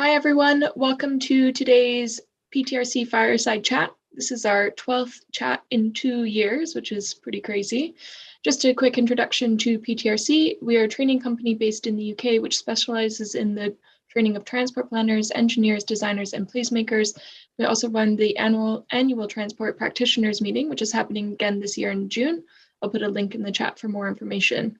Hi, everyone. Welcome to today's PTRC Fireside Chat. This is our 12th chat in 2 years, which is pretty crazy. Just a quick introduction to PTRC. We are a training company based in the UK, which specializes in the training of transport planners, engineers, designers, and placemakers. We also run the annual transport practitioners meeting, which is happening again this year in June. I'll put a link in the chat for more information.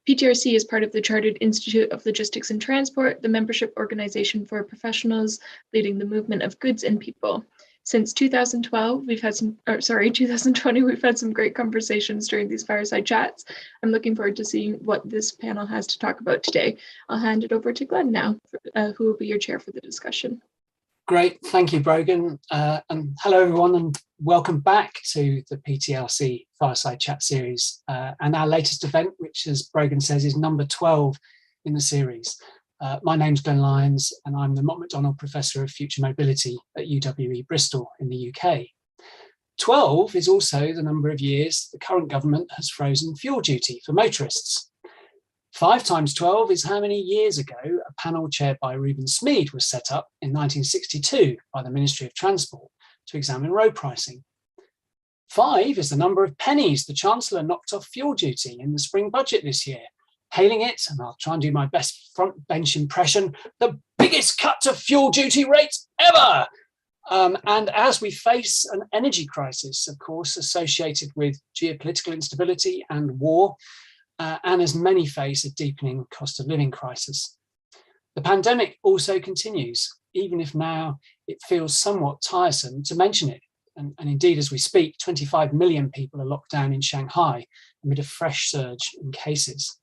PTRC is part of the Chartered Institute of Logistics and Transport, the membership organization for professionals leading the movement of goods and people. Since 2020, we've had some great conversations during these fireside chats. I'm looking forward to seeing what this panel has to talk about today. I'll hand it over to Glenn now, who will be your chair for the discussion. Great, thank you, Brogan. And hello, everyone, and welcome back to the PTRC Fireside Chat series and our latest event, which, as Brogan says, is number 12 in the series. My name's Glenn Lyons, and I'm the Mott MacDonald Professor of Future Mobility at UWE Bristol in the UK. 12 is also the number of years the current government has frozen fuel duty for motorists. 5 times 12 is how many years ago a panel chaired by Reuben Smead was set up in 1962 by the Ministry of Transport to examine road pricing. 5 is the number of pennies the Chancellor knocked off fuel duty in the spring budget this year, hailing it, and I'll try and do my best front bench impression, the biggest cut to fuel duty rates ever. And as we face an energy crisis, of course, associated with geopolitical instability and war, and as many face a deepening cost of living crisis. The pandemic also continues, even if now it feels somewhat tiresome to mention it. And indeed, as we speak, 25 million people are locked down in Shanghai amid a fresh surge in cases.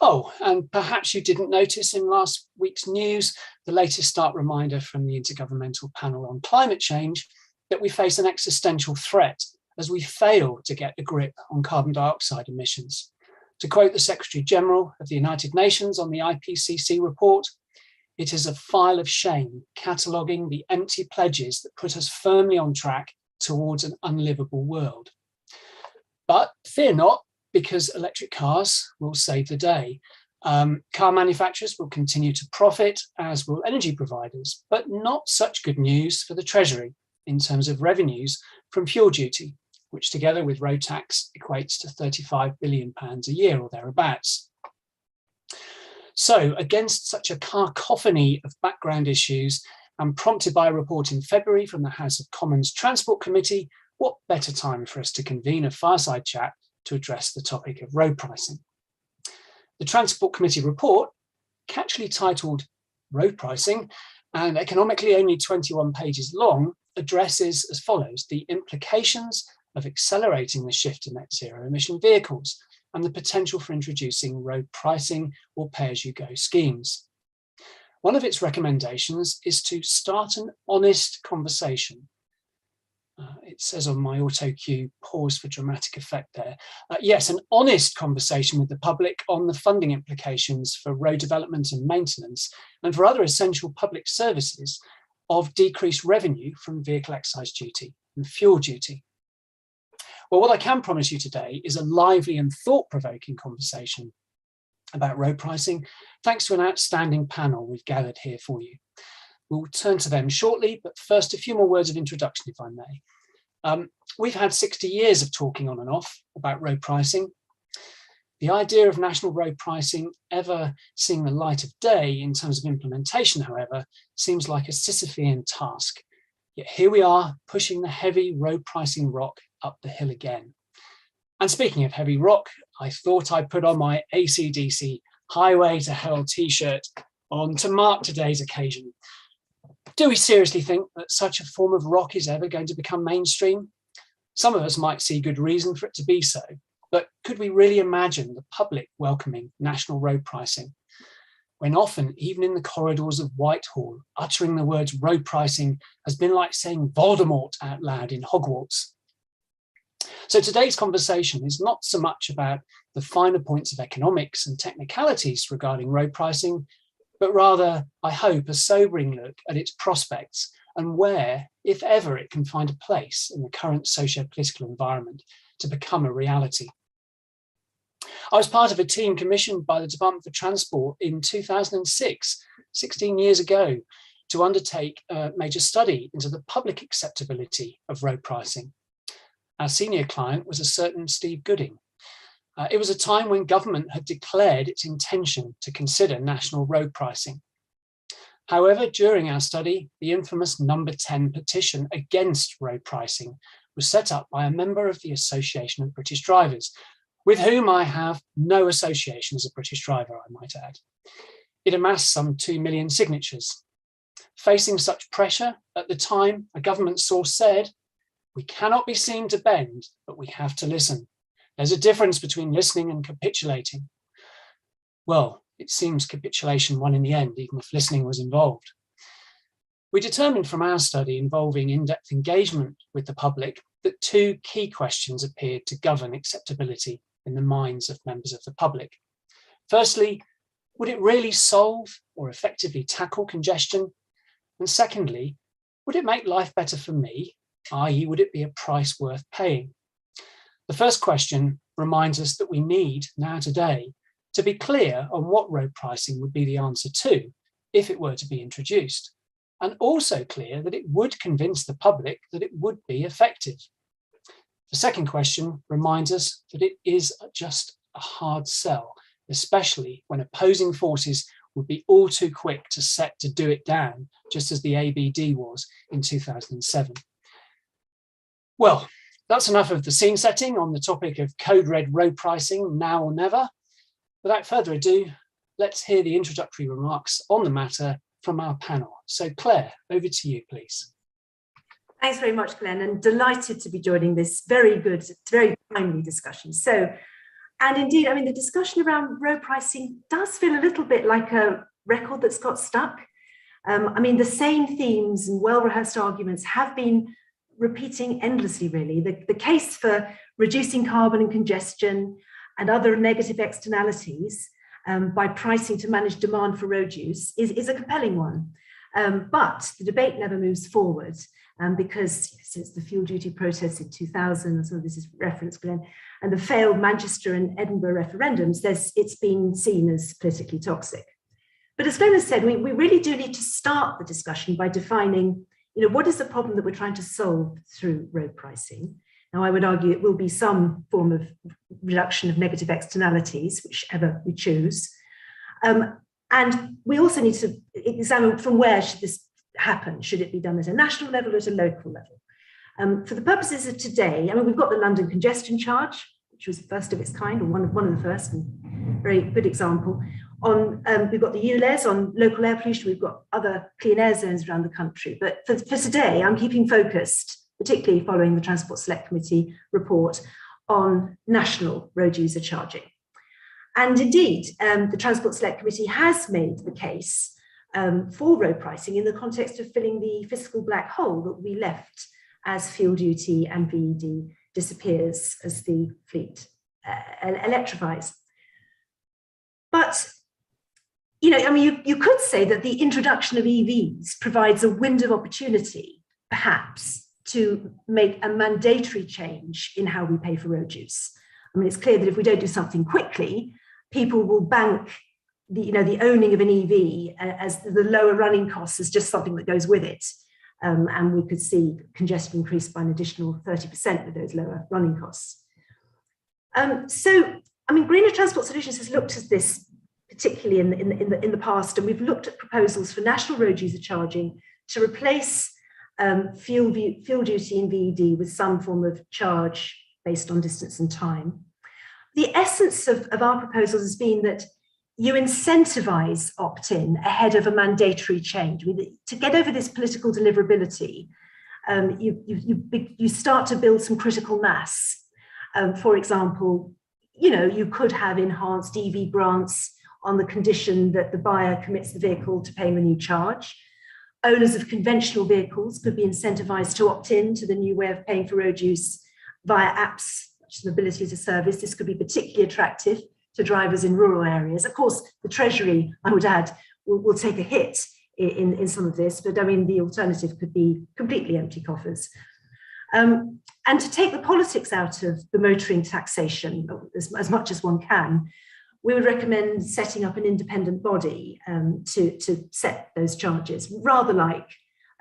Oh, and perhaps you didn't notice in last week's news, the latest stark reminder from the Intergovernmental Panel on Climate Change that we face an existential threat as we fail to get a grip on carbon dioxide emissions. To quote the Secretary General of the United Nations on the IPCC report, it is a file of shame cataloguing the empty pledges that put us firmly on track towards an unlivable world. But fear not, because electric cars will save the day. Car manufacturers will continue to profit, as will energy providers, but not such good news for the Treasury in terms of revenues from fuel duty, which together with road tax equates to £35 billion a year or thereabouts. So against such a cacophony of background issues and prompted by a report in February from the House of Commons Transport Committee, what better time for us to convene a fireside chat to address the topic of road pricing? The Transport Committee report, catchily titled Road Pricing and economically only 21 pages long, addresses as follows the implications of accelerating the shift to net zero emission vehicles and the potential for introducing road pricing or pay-as-you-go schemes. One of its recommendations is to start an honest conversation. It says on my auto cue, pause for dramatic effect there. Yes, an honest conversation with the public on the funding implications for road development and maintenance and for other essential public services of decreased revenue from vehicle excise duty and fuel duty. Well, what I can promise you today is a lively and thought-provoking conversation about road pricing, thanks to an outstanding panel we've gathered here for you. We'll turn to them shortly, but first a few more words of introduction, if I may. We've had 60 years of talking on and off about road pricing. The idea of national road pricing ever seeing the light of day in terms of implementation, however, seems like a Sisyphean task. Yet here we are, pushing the heavy road pricing rock up the hill again. And speaking of heavy rock, I thought I'd put on my AC/DC Highway to Hell t-shirt on to mark today's occasion. Do we seriously think that such a form of rock is ever going to become mainstream? Some of us might see good reason for it to be so, but could we really imagine the public welcoming national road pricing? When often, even in the corridors of Whitehall, uttering the words road pricing has been like saying Voldemort out loud in Hogwarts. So today's conversation is not so much about the finer points of economics and technicalities regarding road pricing, but rather, I hope, a sobering look at its prospects and where, if ever, it can find a place in the current socio-political environment to become a reality. I was part of a team commissioned by the Department for Transport in 2006 16 years ago to undertake a major study into the public acceptability of road pricing. Our senior client was a certain Steve Gooding. It was a time when government had declared its intention to consider national road pricing. However, during our study, the infamous number 10 petition against road pricing was set up by a member of the Association of British Drivers, with whom I have no association as a British driver, I might add. It amassed some 2 million signatures. Facing such pressure, at the time, a government source said, "We cannot be seen to bend, but we have to listen. There's a difference between listening and capitulating." Well, it seems capitulation won in the end, even if listening was involved. We determined from our study involving in-depth engagement with the public that two key questions appeared to govern acceptability in the minds of members of the public. Firstly, would it really solve or effectively tackle congestion? And secondly, would it make life better for me, i.e. would it be a price worth paying? The first question reminds us that we need, now today, to be clear on what road pricing would be the answer to if it were to be introduced, and also clear that it would convince the public that it would be effective. The second question reminds us that it is just a hard sell, especially when opposing forces would be all too quick to set to do it down, just as the ABD was in 2007. Well, that's enough of the scene setting on the topic of code red road pricing, now or never. Without further ado, let's hear the introductory remarks on the matter from our panel. So Claire, over to you, please. Thanks very much, Glenn, and delighted to be joining this very good, very timely discussion. And indeed, I mean, the discussion around road pricing does feel a little bit like a record that's got stuck. I mean, the same themes and well-rehearsed arguments have been repeating endlessly, really. The case for reducing carbon and congestion and other negative externalities by pricing to manage demand for road use is a compelling one. But the debate never moves forward because since the fuel duty protest in 2000, so this is reference, Glenn, and the failed Manchester and Edinburgh referendums, it's been seen as politically toxic. But as Glenn has said, we really do need to start the discussion by defining, what is the problem that we're trying to solve through road pricing? Now, I would argue it will be some form of reduction of negative externalities, whichever we choose. And we also need to examine from where should this happen? Should it be done at a national level or at a local level? For the purposes of today, I mean, we've got the London congestion charge, which was the first of its kind, or one of the first, and very good example. We've got the ULEZ on local air pollution. We've got other clean air zones around the country. But for today, I'm keeping focused, particularly following the Transport Select Committee report, on national road user charging. And indeed, the Transport Select Committee has made the case for road pricing in the context of filling the fiscal black hole that we left as fuel duty and VED disappears as the fleet electrifies. But, you could say that the introduction of EVs provides a window of opportunity, perhaps, to make a mandatory change in how we pay for road use. I mean, it's clear that if we don't do something quickly, people will bank the owning of an EV as the lower running costs as just something that goes with it. And we could see congestion increase by an additional 30% with those lower running costs. Greener Transport Solutions has looked at this particularly in the past, and we've looked at proposals for national road user charging to replace fuel duty and VED with some form of charge based on distance and time. The essence of our proposals has been that you incentivize opt-in ahead of a mandatory change. I mean, to get over this political deliverability, you start to build some critical mass. For example, you could have enhanced EV grants on the condition that the buyer commits the vehicle to paying the new charge. Owners of conventional vehicles could be incentivized to opt in to the new way of paying for road use via apps such as Mobility as a Service. This could be particularly attractive to drivers in rural areas. Of course, the Treasury, I would add, will take a hit in some of this, but I mean, the alternative could be completely empty coffers. And to take the politics out of the motoring taxation as much as one can, we would recommend setting up an independent body to set those charges, rather like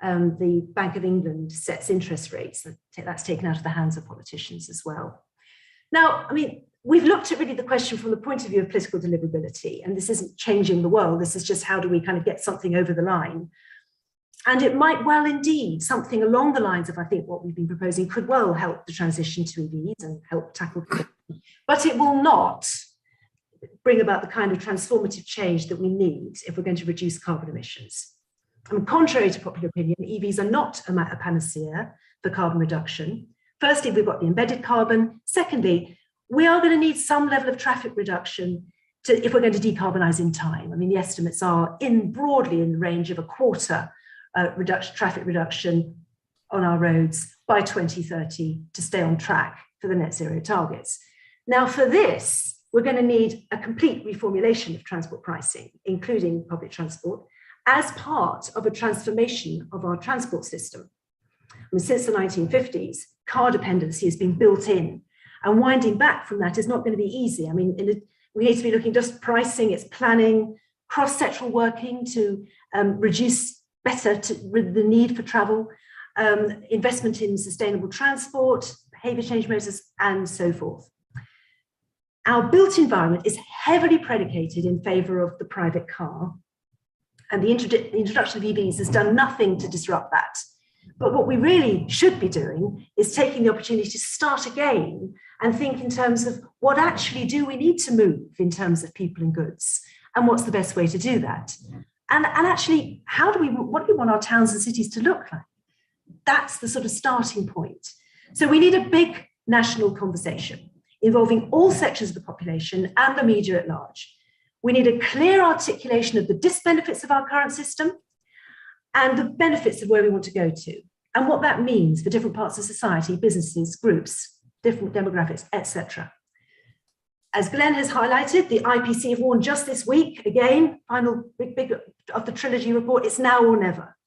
the Bank of England sets interest rates. That's taken out of the hands of politicians as well. Now, I mean, we've looked at really the question from the point of view of political deliverability, and this isn't changing the world. This is just how do we kind of get something over the line. And it might well indeed, something along the lines of, I think, what we've been proposing could well help the transition to EVs and help tackle, but it will not bring about the kind of transformative change that we need if we're going to reduce carbon emissions. And contrary to popular opinion, EVs are not a panacea for carbon reduction. Firstly, we've got the embedded carbon. Secondly, we are going to need some level of traffic reduction if we're going to decarbonise in time. I mean, the estimates are broadly in the range of a quarter traffic reduction on our roads by 2030 to stay on track for the net zero targets. Now, for this, we're going to need a complete reformulation of transport pricing, including public transport, as part of a transformation of our transport system. I mean, since the 1950s, car dependency has been built in, and winding back from that is not going to be easy. I mean, we need to be looking just pricing, it's planning, cross-sectoral working to reduce the need for travel, investment in sustainable transport, behaviour change measures, and so forth. Our built environment is heavily predicated in favour of the private car, and the introduction of EVs has done nothing to disrupt that. But what we really should be doing is taking the opportunity to start again and think in terms of what actually do we need to move in terms of people and goods, and what's the best way to do that. And actually, what do we want our towns and cities to look like? That's the sort of starting point. So we need a big national conversation involving all sections of the population and the media at large. We need a clear articulation of the disbenefits of our current system and the benefits of where we want to go to, and what that means for different parts of society, businesses, groups, different demographics, etc. As Glenn has highlighted, the IPC have warned just this week, again, final big of the trilogy report, it's now or never.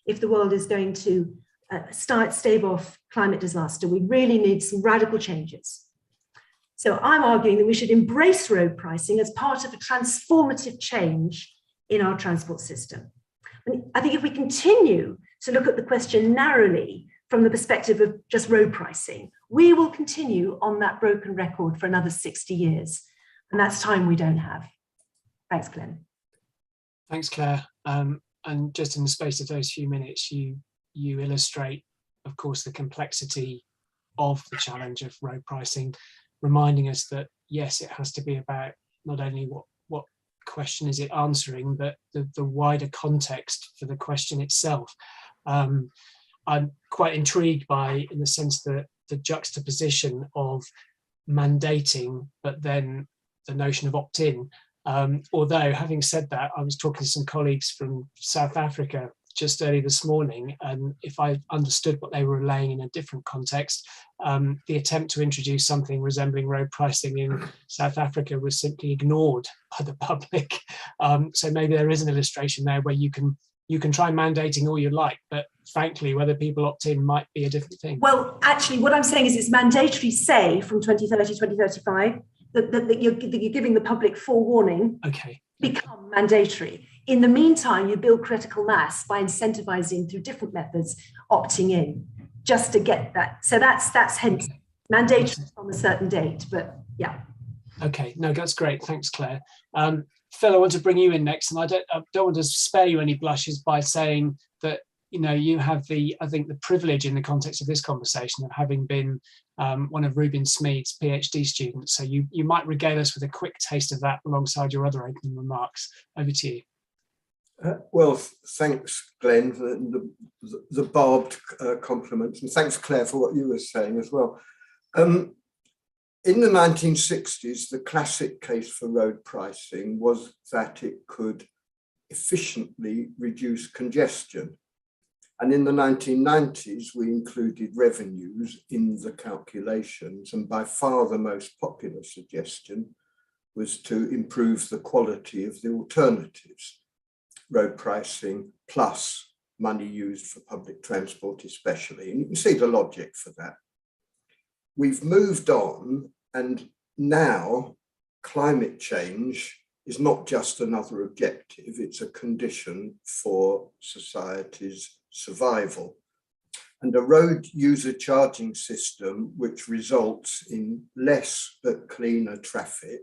If the world is going to stave off climate disaster, we really need some radical changes. So I'm arguing that we should embrace road pricing as part of a transformative change in our transport system. And I think if we continue to look at the question narrowly from the perspective of just road pricing, we will continue on that broken record for another 60 years. And that's time we don't have. Thanks, Glenn. Thanks, Claire. And just in the space of those few minutes, you illustrate, of course, the complexity of the challenge of road pricing, reminding us that, yes, it has to be about not only what question is it answering, but the wider context for the question itself. I'm quite intrigued by, in the sense that the juxtaposition of mandating, but then the notion of opt-in. Although, having said that, I was talking to some colleagues from South Africa just early this morning, and if I understood what they were relaying in a different context, the attempt to introduce something resembling road pricing in South Africa was simply ignored by the public. So maybe there is an illustration there where you can try mandating all you like, but frankly, whether people opt in might be a different thing. Well, actually, what I'm saying is it's mandatory, say, from 2030, 2035, that you're giving the public forewarning. Okay. Become mandatory. In the meantime, you build critical mass by incentivizing through different methods, opting in, just to get that. So that's hence mandatory from a certain date, but yeah. Okay, no, that's great. Thanks, Claire. Phil, I want to bring you in next, and I don't want to spare you any blushes by saying that, you know, you have the privilege in the context of this conversation of having been one of Reuben Smead's PhD students. So you might regale us with a quick taste of that alongside your other opening remarks. Over to you. Well, thanks, Glenn, for the barbed compliments, and thanks, Claire, for what you were saying as well. In the 1960s, the classic case for road pricing was that it could efficiently reduce congestion. And in the 1990s, we included revenues in the calculations, and by far the most popular suggestion was to improve the quality of the alternatives. Road pricing plus money used for public transport especially. And you can see the logic for that. We've moved on, and now climate change is not just another objective, it's a condition for society's survival. And a road user charging system which results in less but cleaner traffic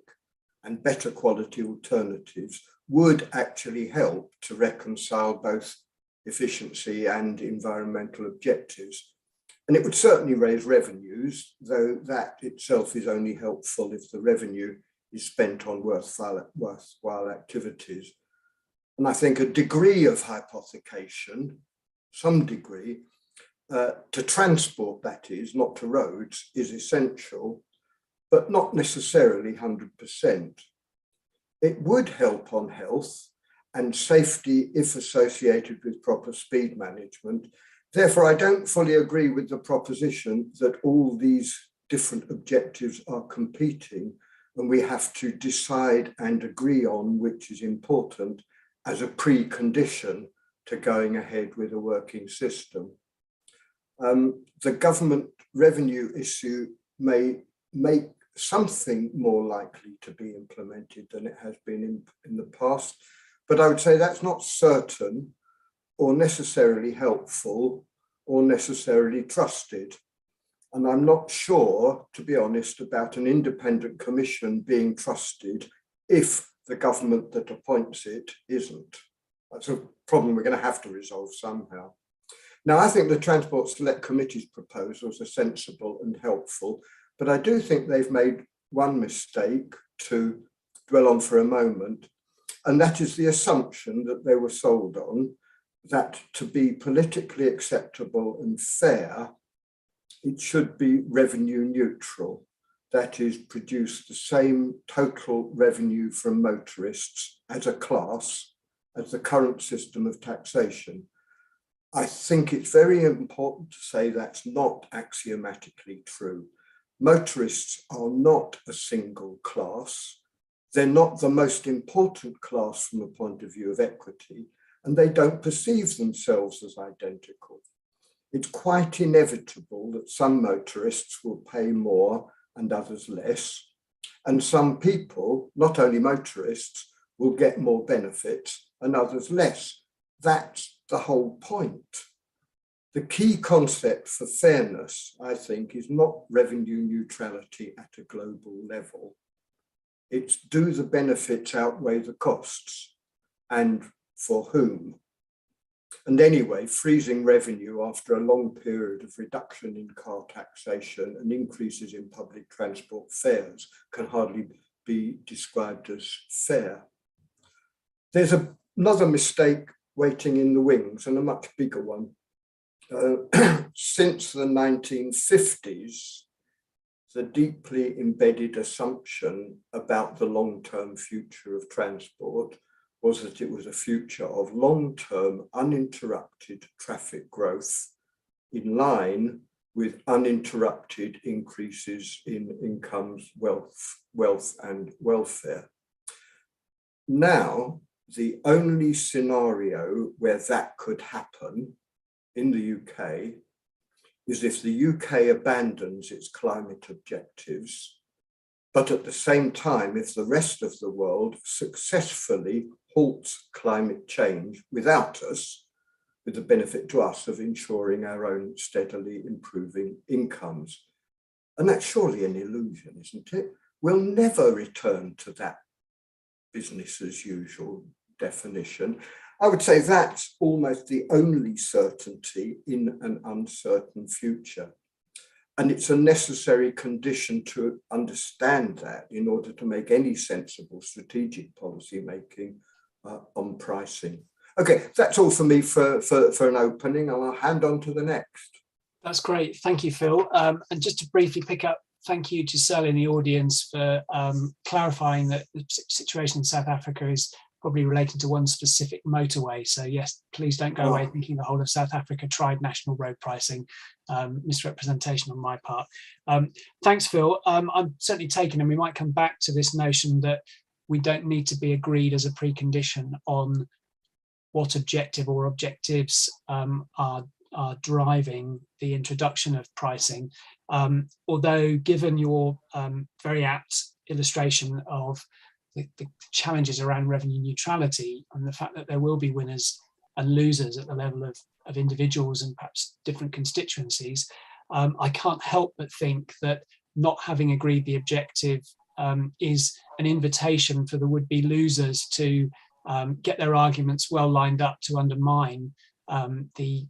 and better quality alternatives would actually help to reconcile both efficiency and environmental objectives. And it would certainly raise revenues, though that itself is only helpful if the revenue is spent on worthwhile activities. And I think a degree of hypothecation, some degree, to transport, that is, not to roads, is essential, but not necessarily 100%. It would help on health and safety if associated with proper speed management. Therefore, I don't fully agree with the proposition that all these different objectives are competing and we have to decide and agree on which is important as a precondition to going ahead with a working system. The government revenue issue may make something more likely to be implemented than it has been in the past, but I would say that's not certain or necessarily helpful or necessarily trusted. And I'm not sure, to be honest, about an independent commission being trusted if the government that appoints it isn't. That's a problem we're going to have to resolve somehow. Now, I think the Transport Select Committee's proposals are sensible and helpful, but I do think they've made one mistake to dwell on for a moment, and that is the assumption that they were sold on, that to be politically acceptable and fair, it should be revenue neutral. That is, produce the same total revenue from motorists as a class as the current system of taxation. I think it's very important to say that's not axiomatically true. Motorists are not a single class. They're not the most important class from the point of view of equity, and they don't perceive themselves as identical. It's quite inevitable that some motorists will pay more and others less, and some people, not only motorists, will get more benefits and others less. That's the whole point. The key concept for fairness, I think, is not revenue neutrality at a global level. It's do the benefits outweigh the costs, and for whom? And anyway, freezing revenue after a long period of reduction in car taxation and increases in public transport fares can hardly be described as fair. There's another mistake waiting in the wings, and a much bigger one. Since the 1950s, the deeply embedded assumption about the long-term future of transport was that it was a future of long-term uninterrupted traffic growth in line with uninterrupted increases in incomes, wealth and welfare. Now, the only scenario where that could happen in the UK is if the UK abandons its climate objectives, but at the same time, if the rest of the world successfully halts climate change without us, with the benefit to us of ensuring our own steadily improving incomes. And that's surely an illusion, isn't it? We'll never return to that business as usual definition. I would say that's almost the only certainty in an uncertain future. And it's a necessary condition to understand that in order to make any sensible strategic policy making on pricing. Okay, that's all for me for an opening, and I'll hand on to the next. That's great. Thank you, Phil. And just to briefly pick up, thank you to Sel in the audience for clarifying that the situation in South Africa is probably related to one specific motorway. So yes, please don't go away thinking the whole of South Africa tried national road pricing. Misrepresentation on my part. Thanks, Phil. I'm certainly taken, and we might come back to this notion that we don't need to be agreed as a precondition on what objective or objectives are driving the introduction of pricing. Although given your very apt illustration of the challenges around revenue neutrality and the fact that there will be winners and losers at the level of individuals and perhaps different constituencies. I can't help but think that not having agreed the objective is an invitation for the would-be losers to get their arguments well lined up to undermine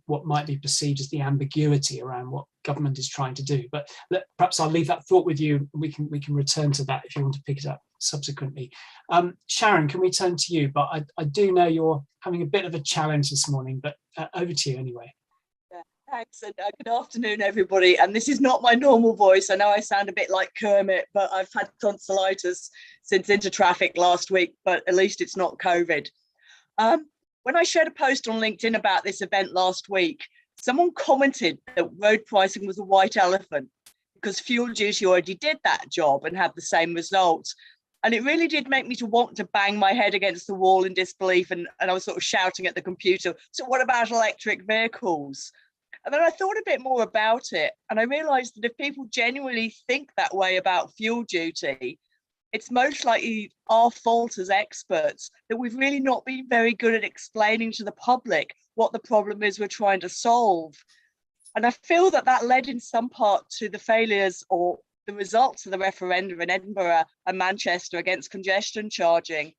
what might be perceived as the ambiguity around what government is trying to do. But perhaps I'll leave that thought with you. We can return to that if you want to pick it up subsequently. Sharon, can we turn to you? But I do know you're having a bit of a challenge this morning, but over to you anyway. Yeah, thanks, and good afternoon, everybody. And this is not my normal voice. I know I sound a bit like Kermit, but I've had tonsillitis since into traffic last week, but at least it's not COVID. When I shared a post on LinkedIn about this event last week, someone commented that road pricing was a white elephant because fuel duty already did that job and had the same results. And it really did make me to want to bang my head against the wall in disbelief. And I was sort of shouting at the computer, so what about electric vehicles? And then I thought a bit more about it. And I realized that if people genuinely think that way about fuel duty, it's most likely our fault as experts that we've really not been very good at explaining to the public what the problem is we're trying to solve. And I feel that that led in some part to the failures or the results of the referendum in Edinburgh and Manchester against congestion charging.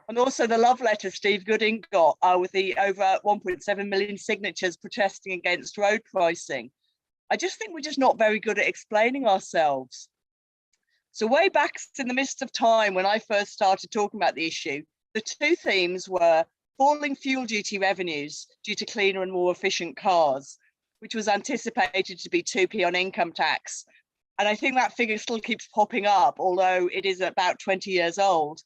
And also the love letter Steve Gooding got with the over 1.7 million signatures protesting against road pricing. I just think we're just not very good at explaining ourselves. So way back in the midst of time when I first started talking about the issue, the two themes were falling fuel duty revenues due to cleaner and more efficient cars, which was anticipated to be 2p on income tax. And I think that figure still keeps popping up, although it is about 20 years old.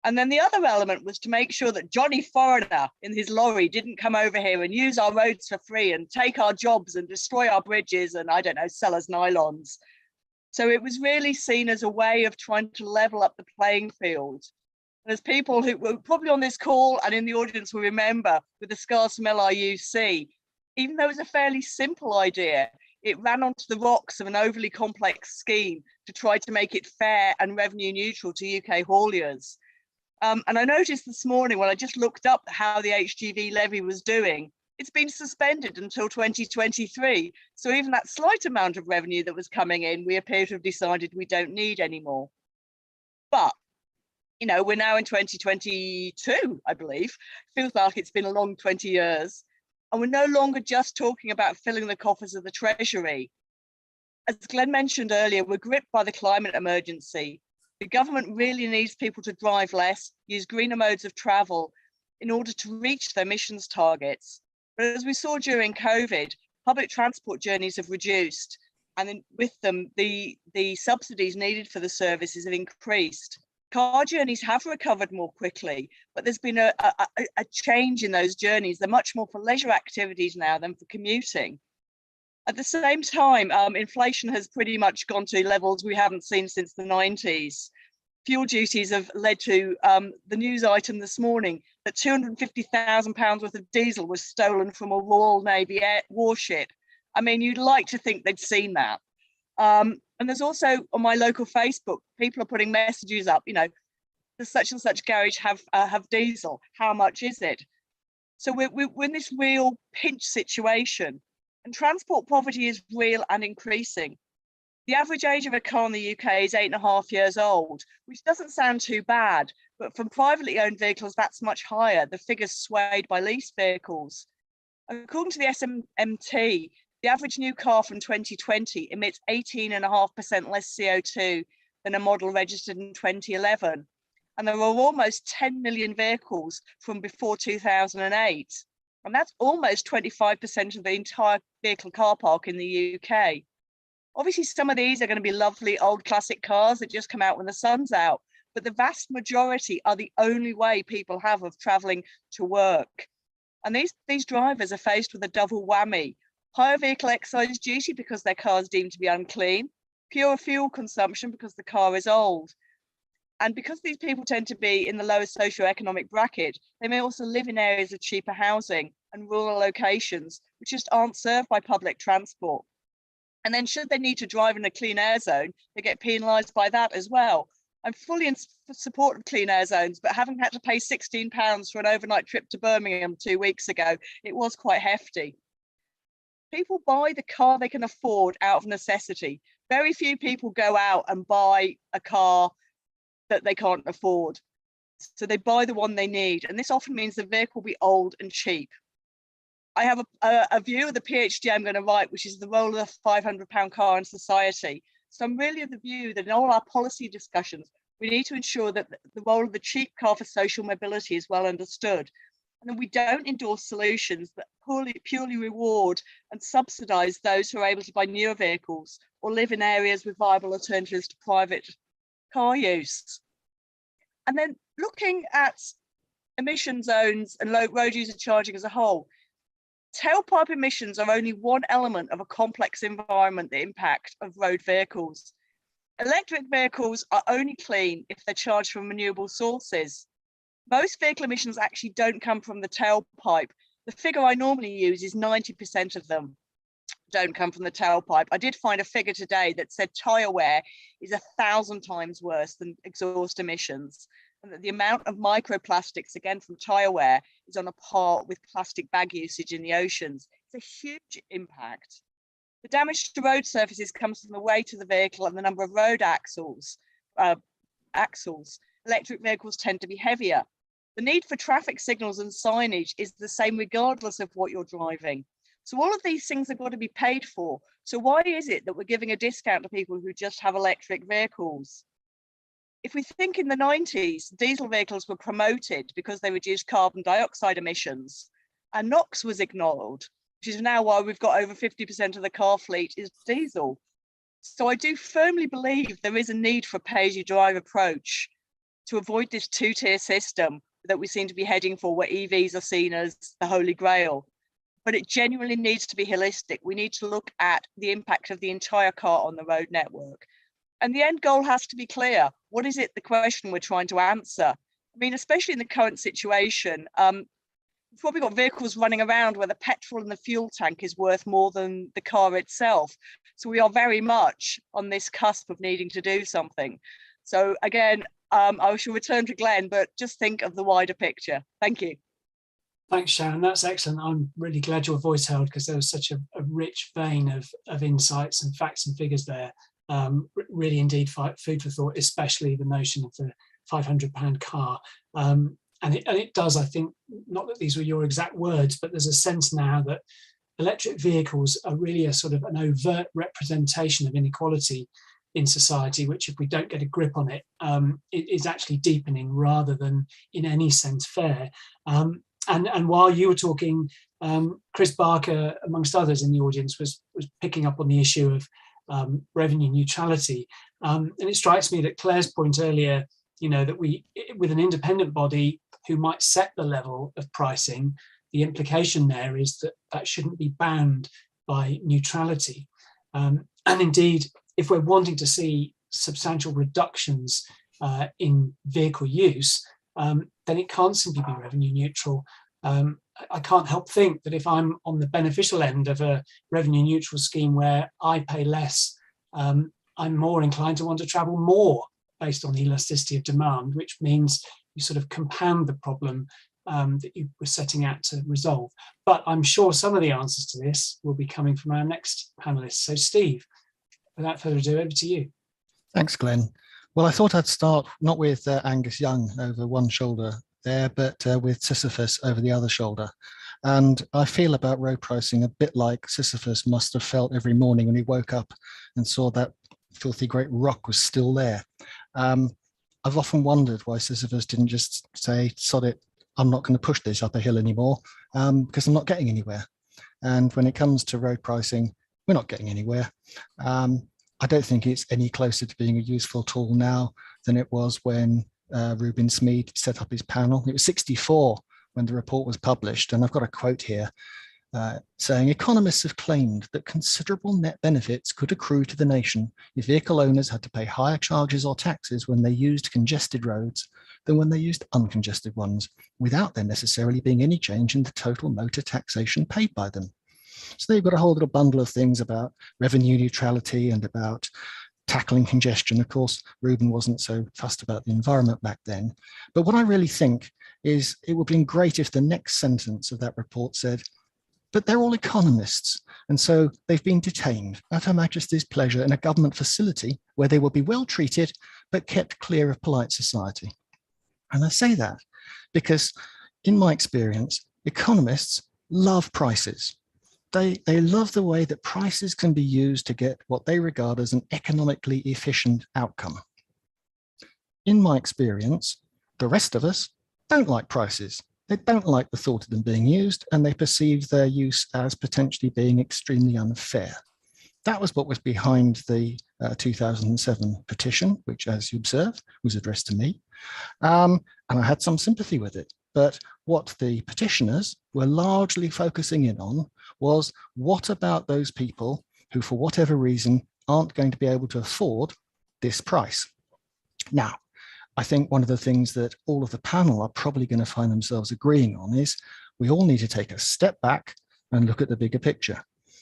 And then the other element was to make sure that Johnny Foreigner in his lorry didn't come over here and use our roads for free and take our jobs and destroy our bridges and, I don't know, sell us nylons. So it was really seen as a way of trying to level up the playing field. And as people who were probably on this call and in the audience will remember with the scars from LRUC, even though it was a fairly simple idea, it ran onto the rocks of an overly complex scheme to try to make it fair and revenue neutral to UK hauliers. And I noticed this morning when I just looked up how the HGV levy was doing, it's been suspended until 2023. So even that slight amount of revenue that was coming in, we appear to have decided we don't need anymore. But, you know, we're now in 2022, I believe. Feels like it's been a long 20 years. And we're no longer just talking about filling the coffers of the Treasury. As Glenn mentioned earlier, we're gripped by the climate emergency. The government really needs people to drive less, use greener modes of travel in order to reach their emissions targets. But as we saw during COVID, public transport journeys have reduced, and then with them, the subsidies needed for the services have increased. Car journeys have recovered more quickly, but there's been a change in those journeys. They're much more for leisure activities now than for commuting. At the same time, inflation has pretty much gone to levels we haven't seen since the 90s. Fuel duties have led to the news item this morning that £250,000 worth of diesel was stolen from a Royal Navy warship. I mean, you'd like to think they'd seen that. And there's also on my local Facebook, people are putting messages up, you know, the such and such garage have diesel. How much is it? So we're in this real pinch situation, and transport poverty is real and increasing. The average age of a car in the UK is 8.5 years old, which doesn't sound too bad, but from privately owned vehicles, that's much higher. The figure's swayed by leased vehicles. According to the SMMT, the average new car from 2020 emits 18.5% less CO2 than a model registered in 2011. And there are almost 10 million vehicles from before 2008. And that's almost 25% of the entire vehicle car park in the UK. Obviously, some of these are going to be lovely old classic cars that just come out when the sun's out, but the vast majority are the only way people have of travelling to work. And these drivers are faced with a double whammy: higher vehicle excise duty because their car is deemed to be unclean, pure fuel consumption because the car is old. And because these people tend to be in the lowest socioeconomic bracket, they may also live in areas of cheaper housing and rural locations, which just aren't served by public transport. And then should they need to drive in a clean air zone, they get penalised by that as well. I'm fully in support of clean air zones, but having had to pay £16 for an overnight trip to Birmingham 2 weeks ago, it was quite hefty. People buy the car they can afford out of necessity. Very few people go out and buy a car that they can't afford. So they buy the one they need. And this often means the vehicle will be old and cheap. I have a view of the PhD I'm going to write, which is the role of the £500 car in society. So I'm really of the view that in all our policy discussions, we need to ensure that the role of the cheap car for social mobility is well understood. And then we don't endorse solutions that purely reward and subsidise those who are able to buy newer vehicles or live in areas with viable alternatives to private car use. And then looking at emission zones and road user charging as a whole, tailpipe emissions are only one element of a complex environment, the impact of road vehicles. Electric vehicles are only clean if they're charged from renewable sources. Most vehicle emissions actually don't come from the tailpipe. The figure I normally use is 90% of them don't come from the tailpipe. I did find a figure today that said tyre wear is 1,000 times worse than exhaust emissions, and that the amount of microplastics, again from tyre wear, is on a par with plastic bag usage in the oceans. It's a huge impact. The damage to road surfaces comes from the weight of the vehicle and the number of road axles. Electric vehicles tend to be heavier. The need for traffic signals and signage is the same regardless of what you're driving. So all of these things have got to be paid for. So why is it that we're giving a discount to people who just have electric vehicles? If we think in the 90s, diesel vehicles were promoted because they reduced carbon dioxide emissions, and NOx was ignored, which is now why we've got over 50% of the car fleet is diesel. So I do firmly believe there is a need for a pay-as-you-drive approach to avoid this two-tier system that we seem to be heading for, where EVs are seen as the holy grail. But it genuinely needs to be holistic. We need to look at the impact of the entire car on the road network. And the end goal has to be clear. What is it, the question we're trying to answer? I mean, especially in the current situation, we've probably got vehicles running around where the petrol in the fuel tank is worth more than the car itself. So we are very much on this cusp of needing to do something. So again, I shall return to Glenn, but just think of the wider picture. Thank you. Thanks, Sharon. That's excellent. I'm really glad your voice held, because there was such a rich vein of insights and facts and figures there. Really indeed food for thought, especially the notion of the £500 car. And it does, I think, not that these were your exact words, but there's a sense now that electric vehicles are really a sort of an overt representation of inequality in society, which, if we don't get a grip on it, it is actually deepening rather than in any sense fair. And while you were talking, Chris Barker, amongst others in the audience, was picking up on the issue of revenue neutrality. And it strikes me that Claire's point earlier, that we, with an independent body who might set the level of pricing, the implication there is that that shouldn't be bound by neutrality. And indeed, if we're wanting to see substantial reductions in vehicle use, then it can't simply be revenue neutral. I can't help think that if I'm on the beneficial end of a revenue neutral scheme where I pay less, I'm more inclined to want to travel more based on the elasticity of demand, which means you sort of compound the problem that you were setting out to resolve. But I'm sure some of the answers to this will be coming from our next panelists. So Steve, without further ado, over to you. Thanks, Glenn. Well, I thought I'd start not with Angus Young over one shoulder there, but with Sisyphus over the other shoulder. And I feel about road pricing a bit like Sisyphus must have felt every morning when he woke up and saw that filthy great rock was still there. I've often wondered why Sisyphus didn't just say, sod it, I'm not going to push this up a hill anymore because I'm not getting anywhere. And when it comes to road pricing, we're not getting anywhere. I don't think it's any closer to being a useful tool now than it was when Reuben Smead set up his panel. It was 64 when the report was published, and I've got a quote here saying, economists have claimed that considerable net benefits could accrue to the nation if vehicle owners had to pay higher charges or taxes when they used congested roads than when they used uncongested ones, without there necessarily being any change in the total motor taxation paid by them. So they've got a whole little bundle of things about revenue neutrality and about tackling congestion. Of course, Reuben wasn't so fussed about the environment back then. But what I really think is it would have been great if the next sentence of that report said, but they're all economists, and so they've been detained at Her Majesty's pleasure in a government facility where they will be well treated, but kept clear of polite society. And I say that because in my experience, economists love prices. They love the way that prices can be used to get what they regard as an economically efficient outcome. In my experience, the rest of us don't like prices. They don't like the thought of them being used, and they perceive their use as potentially being extremely unfair. That was what was behind the 2007 petition, which, as you observe, was addressed to me. And I had some sympathy with it. But what the petitioners were largely focusing in on was, what about those people who, for whatever reason, aren't going to be able to afford this price? Now, I think one of the things that all of the panel are probably going to find themselves agreeing on is we all need to take a step back and look at the bigger picture.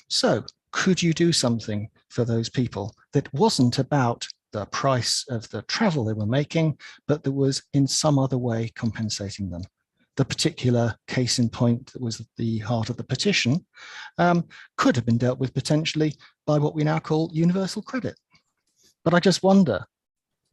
So could you do something for those people that wasn't about the price of the travel they were making, but that was in some other way compensating them? The particular case in point that was at the heart of the petition could have been dealt with potentially by what we now call universal credit. But I just wonder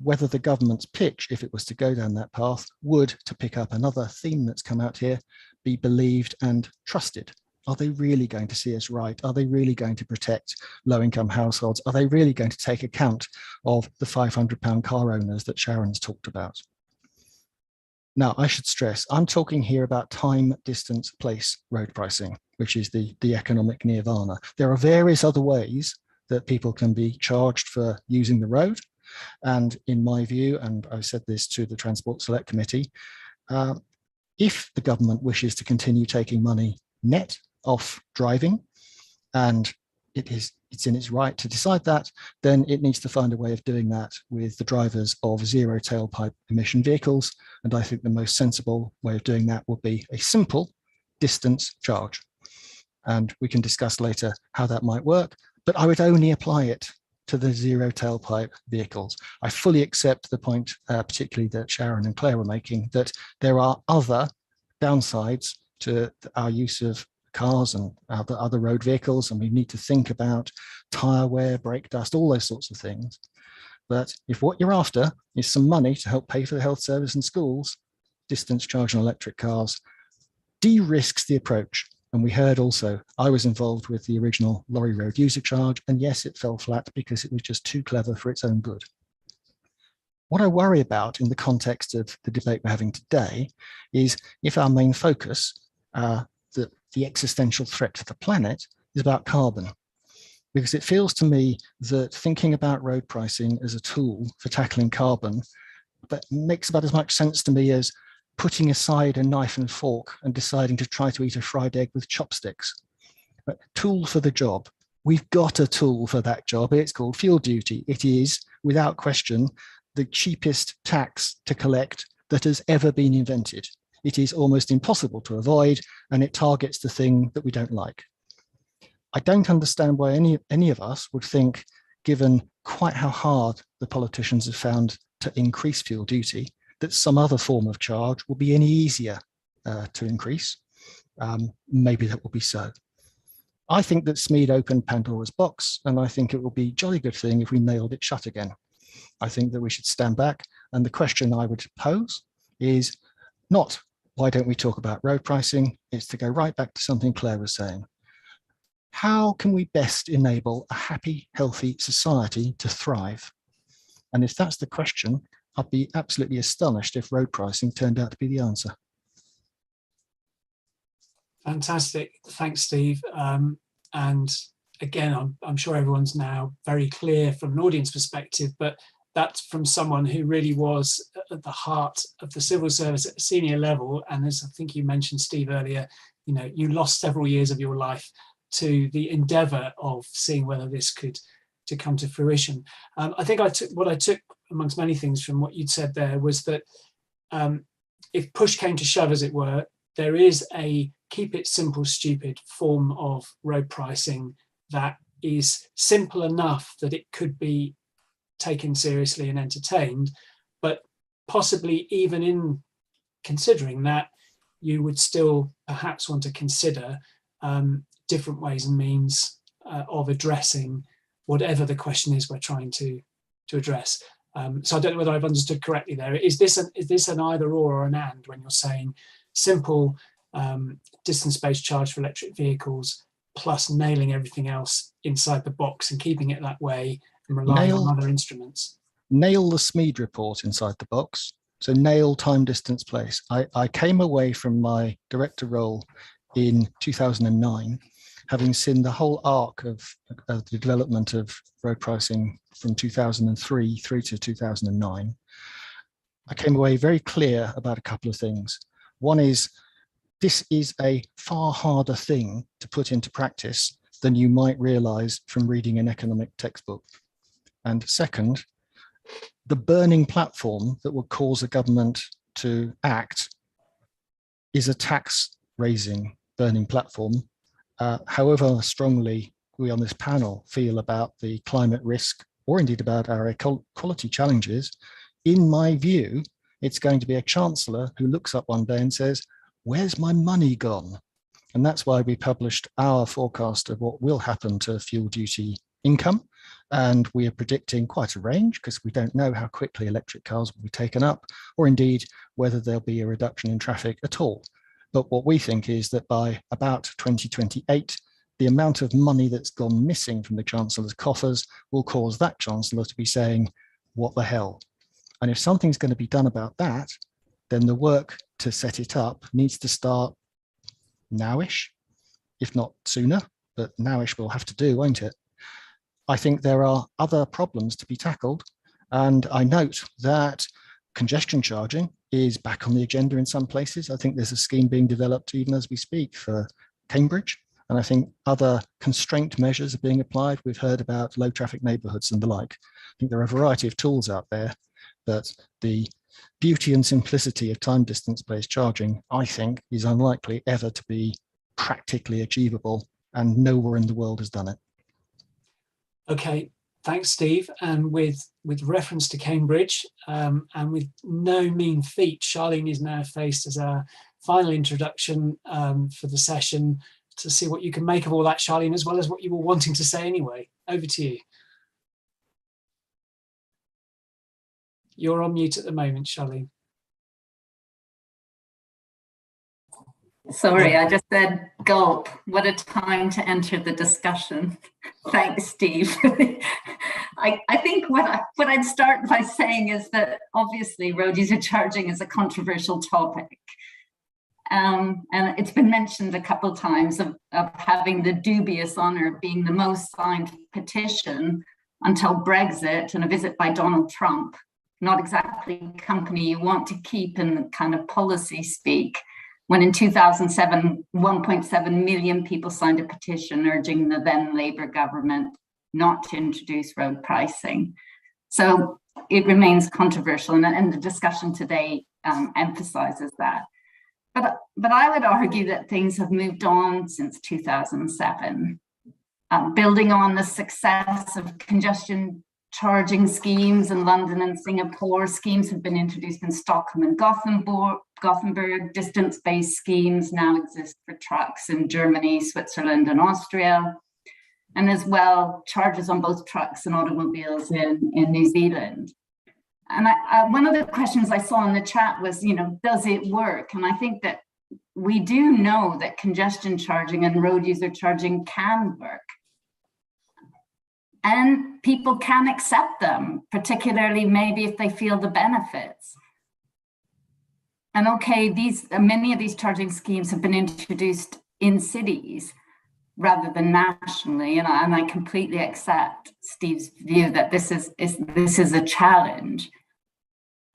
whether the government's pitch, if it was to go down that path, would, to pick up another theme that's come out here, be believed and trusted. Are they really going to see us right? Are they really going to protect low-income households? Are they really going to take account of the £500 car owners that Sharon's talked about? Now, I should stress, I'm talking here about time, distance, place road pricing, which is the economic nirvana. There are various other ways that people can be charged for using the road. And in my view, and I said this to the Transport Select Committee, if the government wishes to continue taking money net off driving, and it's in its right to decide that, then it needs to find a way of doing that with the drivers of zero tailpipe emission vehicles. And I think the most sensible way of doing that would be a simple distance charge. And we can discuss later how that might work, but I would only apply it to the zero tailpipe vehicles. I fully accept the point, particularly that Sharon and Claire were making, that there are other downsides to our use of cars and other road vehicles, and we need to think about tyre wear, brake dust, all those sorts of things. But if what you're after is some money to help pay for the health service and schools, distance charge on electric cars de-risks the approach. And we heard also, I was involved with the original lorry road user charge, and yes, it fell flat because it was just too clever for its own good. What I worry about in the context of the debate we're having today is if our main focus, the existential threat to the planet, is about carbon. Because it feels to me that thinking about road pricing as a tool for tackling carbon, that makes about as much sense to me as putting aside a knife and fork and deciding to try to eat a fried egg with chopsticks. But tool for the job. We've got a tool for that job. It's called fuel duty. It is, without question, the cheapest tax to collect that has ever been invented. It is almost impossible to avoid, and it targets the thing that we don't like. I don't understand why any of us would think, given quite how hard the politicians have found to increase fuel duty, that some other form of charge will be any easier to increase. Maybe that will be so. I think that Smead opened Pandora's box, and I think it will be a jolly good thing if we nailed it shut again. I think that we should stand back, and the question I would pose is not why don't we talk about road pricing? It's to go right back to something Claire was saying. How can we best enable a happy, healthy society to thrive? And if that's the question, I'd be absolutely astonished if road pricing turned out to be the answer. Fantastic. Thanks, Steve. And again, I'm sure everyone's now very clear from an audience perspective, but that's from someone who really was at the heart of the civil service at a senior level. And as I think you mentioned, Steve, earlier, you lost several years of your life to the endeavour of seeing whether this could to come to fruition. I think what I took amongst many things from what you'd said there was that if push came to shove, as it were, there is a keep it simple, stupid form of road pricing that is simple enough that it could be taken seriously and entertained, but possibly even in considering that, you would still perhaps want to consider different ways and means of addressing whatever the question is we're trying to address. So I don't know whether I've understood correctly there. Is this an either or an and when you're saying simple distance-based charge for electric vehicles plus nailing everything else inside the box and keeping it that way and relying on other instruments? Nail the SMED report inside the box. So nail time, distance, place. I came away from my director role in 2009, having seen the whole arc of the development of road pricing from 2003 through to 2009. I came away very clear about a couple of things. One is, this is a far harder thing to put into practice than you might realize from reading an economic textbook. And second, the burning platform that would cause a government to act is a tax-raising burning platform. However strongly we on this panel feel about the climate risk, or indeed about our equality challenges, in my view, it's going to be a chancellor who looks up one day and says, "Where's my money gone?" And that's why we published our forecast of what will happen to fuel duty income. And we are predicting quite a range, because we don't know how quickly electric cars will be taken up, or indeed whether there'll be a reduction in traffic at all. But what we think is that by about 2028, the amount of money that's gone missing from the Chancellor's coffers will cause that Chancellor to be saying, what the hell? And if something's going to be done about that, then the work to set it up needs to start nowish, if not sooner, but nowish will have to do, won't it? I think there are other problems to be tackled. And I note that congestion charging is back on the agenda in some places. I think there's a scheme being developed even as we speak for Cambridge. And I think other constraint measures are being applied. We've heard about low traffic neighborhoods and the like. I think there are a variety of tools out there, but the beauty and simplicity of time distance based charging, I think, is unlikely ever to be practically achievable, and nowhere in the world has done it. Okay, thanks, Steve. And with reference to Cambridge, and with no mean feat, Charlene is now faced as a final introduction for the session to see what you can make of all that, Charlene, as well as what you were wanting to say anyway. Over to you. You're on mute at the moment, Charlene. Sorry, I just said gulp. What a time to enter the discussion. Thanks, Steve. I think what I'd start by saying is that obviously road user charging is a controversial topic. And it's been mentioned a couple of times of having the dubious honor of being the most signed petition until Brexit and a visit by Donald Trump. Not exactly company you want to keep in kind of policy speak, when in 2007, 1.7 million people signed a petition urging the then Labour government not to introduce road pricing. So it remains controversial, and the discussion today emphasises that. But I would argue that things have moved on since 2007. Building on the success of congestion charging schemes in London and Singapore, schemes have been introduced in Stockholm and Gothenburg. Distance-based schemes now exist for trucks in Germany, Switzerland, and Austria. And as well, charges on both trucks and automobiles in New Zealand. And one of the questions I saw in the chat was, does it work? And I think that we do know that congestion charging and road user charging can work. And people can accept them, particularly maybe if they feel the benefits. And okay, many of these charging schemes have been introduced in cities rather than nationally, and I completely accept Steve's view that this is a challenge.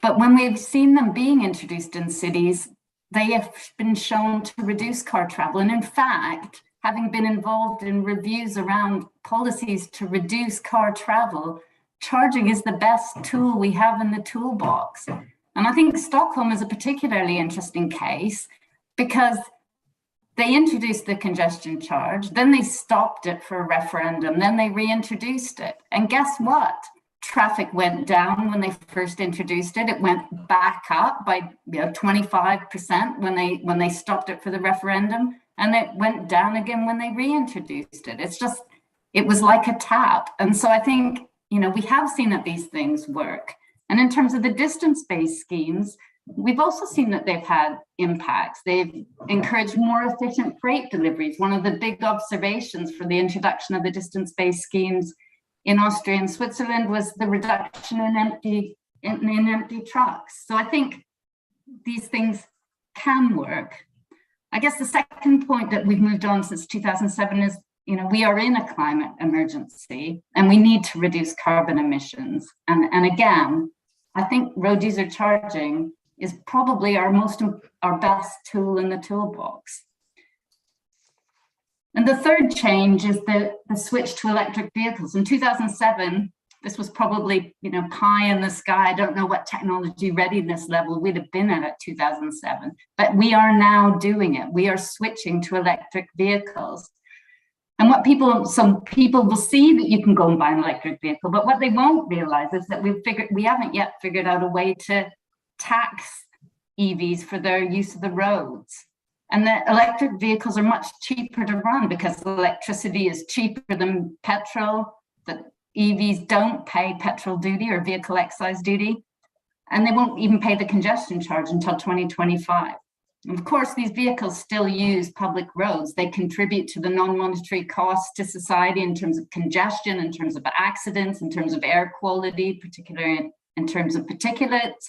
But when we've seen them being introduced in cities, they have been shown to reduce car travel. And in fact, having been involved in reviews around policies to reduce car travel, charging is the best tool we have in the toolbox. And I think Stockholm is a particularly interesting case because they introduced the congestion charge, then they stopped it for a referendum, then they reintroduced it. And guess what? traffic went down when they first introduced it. It went back up by 25% when they stopped it for the referendum, and it went down again when they reintroduced it. It was like a tap. And so I think, we have seen that these things work. And in terms of the distance-based schemes, we've also seen that they've had impacts. They've encouraged more efficient freight deliveries. One of the big observations for the introduction of the distance-based schemes in Austria and Switzerland was the reduction in empty trucks. So I think these things can work. I guess the second point that we've moved on since 2007 is, we are in a climate emergency and we need to reduce carbon emissions. And again, I think road user charging is probably our best tool in the toolbox. And the third change is the switch to electric vehicles. In 2007, this was probably pie in the sky. I don't know what technology readiness level we'd have been at 2007, but we are now doing it. We are switching to electric vehicles. And some people will see that you can go and buy an electric vehicle, but what they won't realize is that we haven't yet figured out a way to tax EVs for their use of the roads. And the electric vehicles are much cheaper to run because electricity is cheaper than petrol. The EVs don't pay petrol duty or vehicle excise duty, and they won't even pay the congestion charge until 2025. And of course, these vehicles still use public roads. They contribute to the non-monetary costs to society in terms of congestion, in terms of accidents, in terms of air quality, particularly in terms of particulates,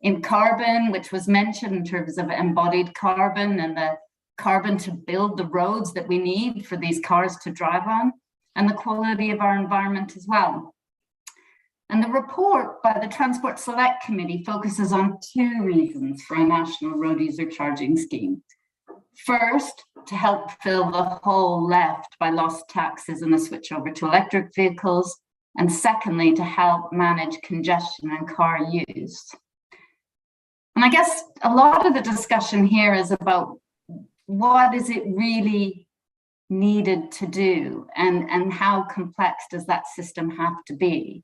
in carbon, which was mentioned in terms of embodied carbon and the carbon to build the roads that we need for these cars to drive on, and the quality of our environment as well. And the report by the Transport Select Committee focuses on two reasons for a national road user charging scheme. First, to help fill the hole left by lost taxes and the switch over to electric vehicles. And secondly, to help manage congestion and car use. And I guess a lot of the discussion here is about what is it really needed to do and how complex does that system have to be?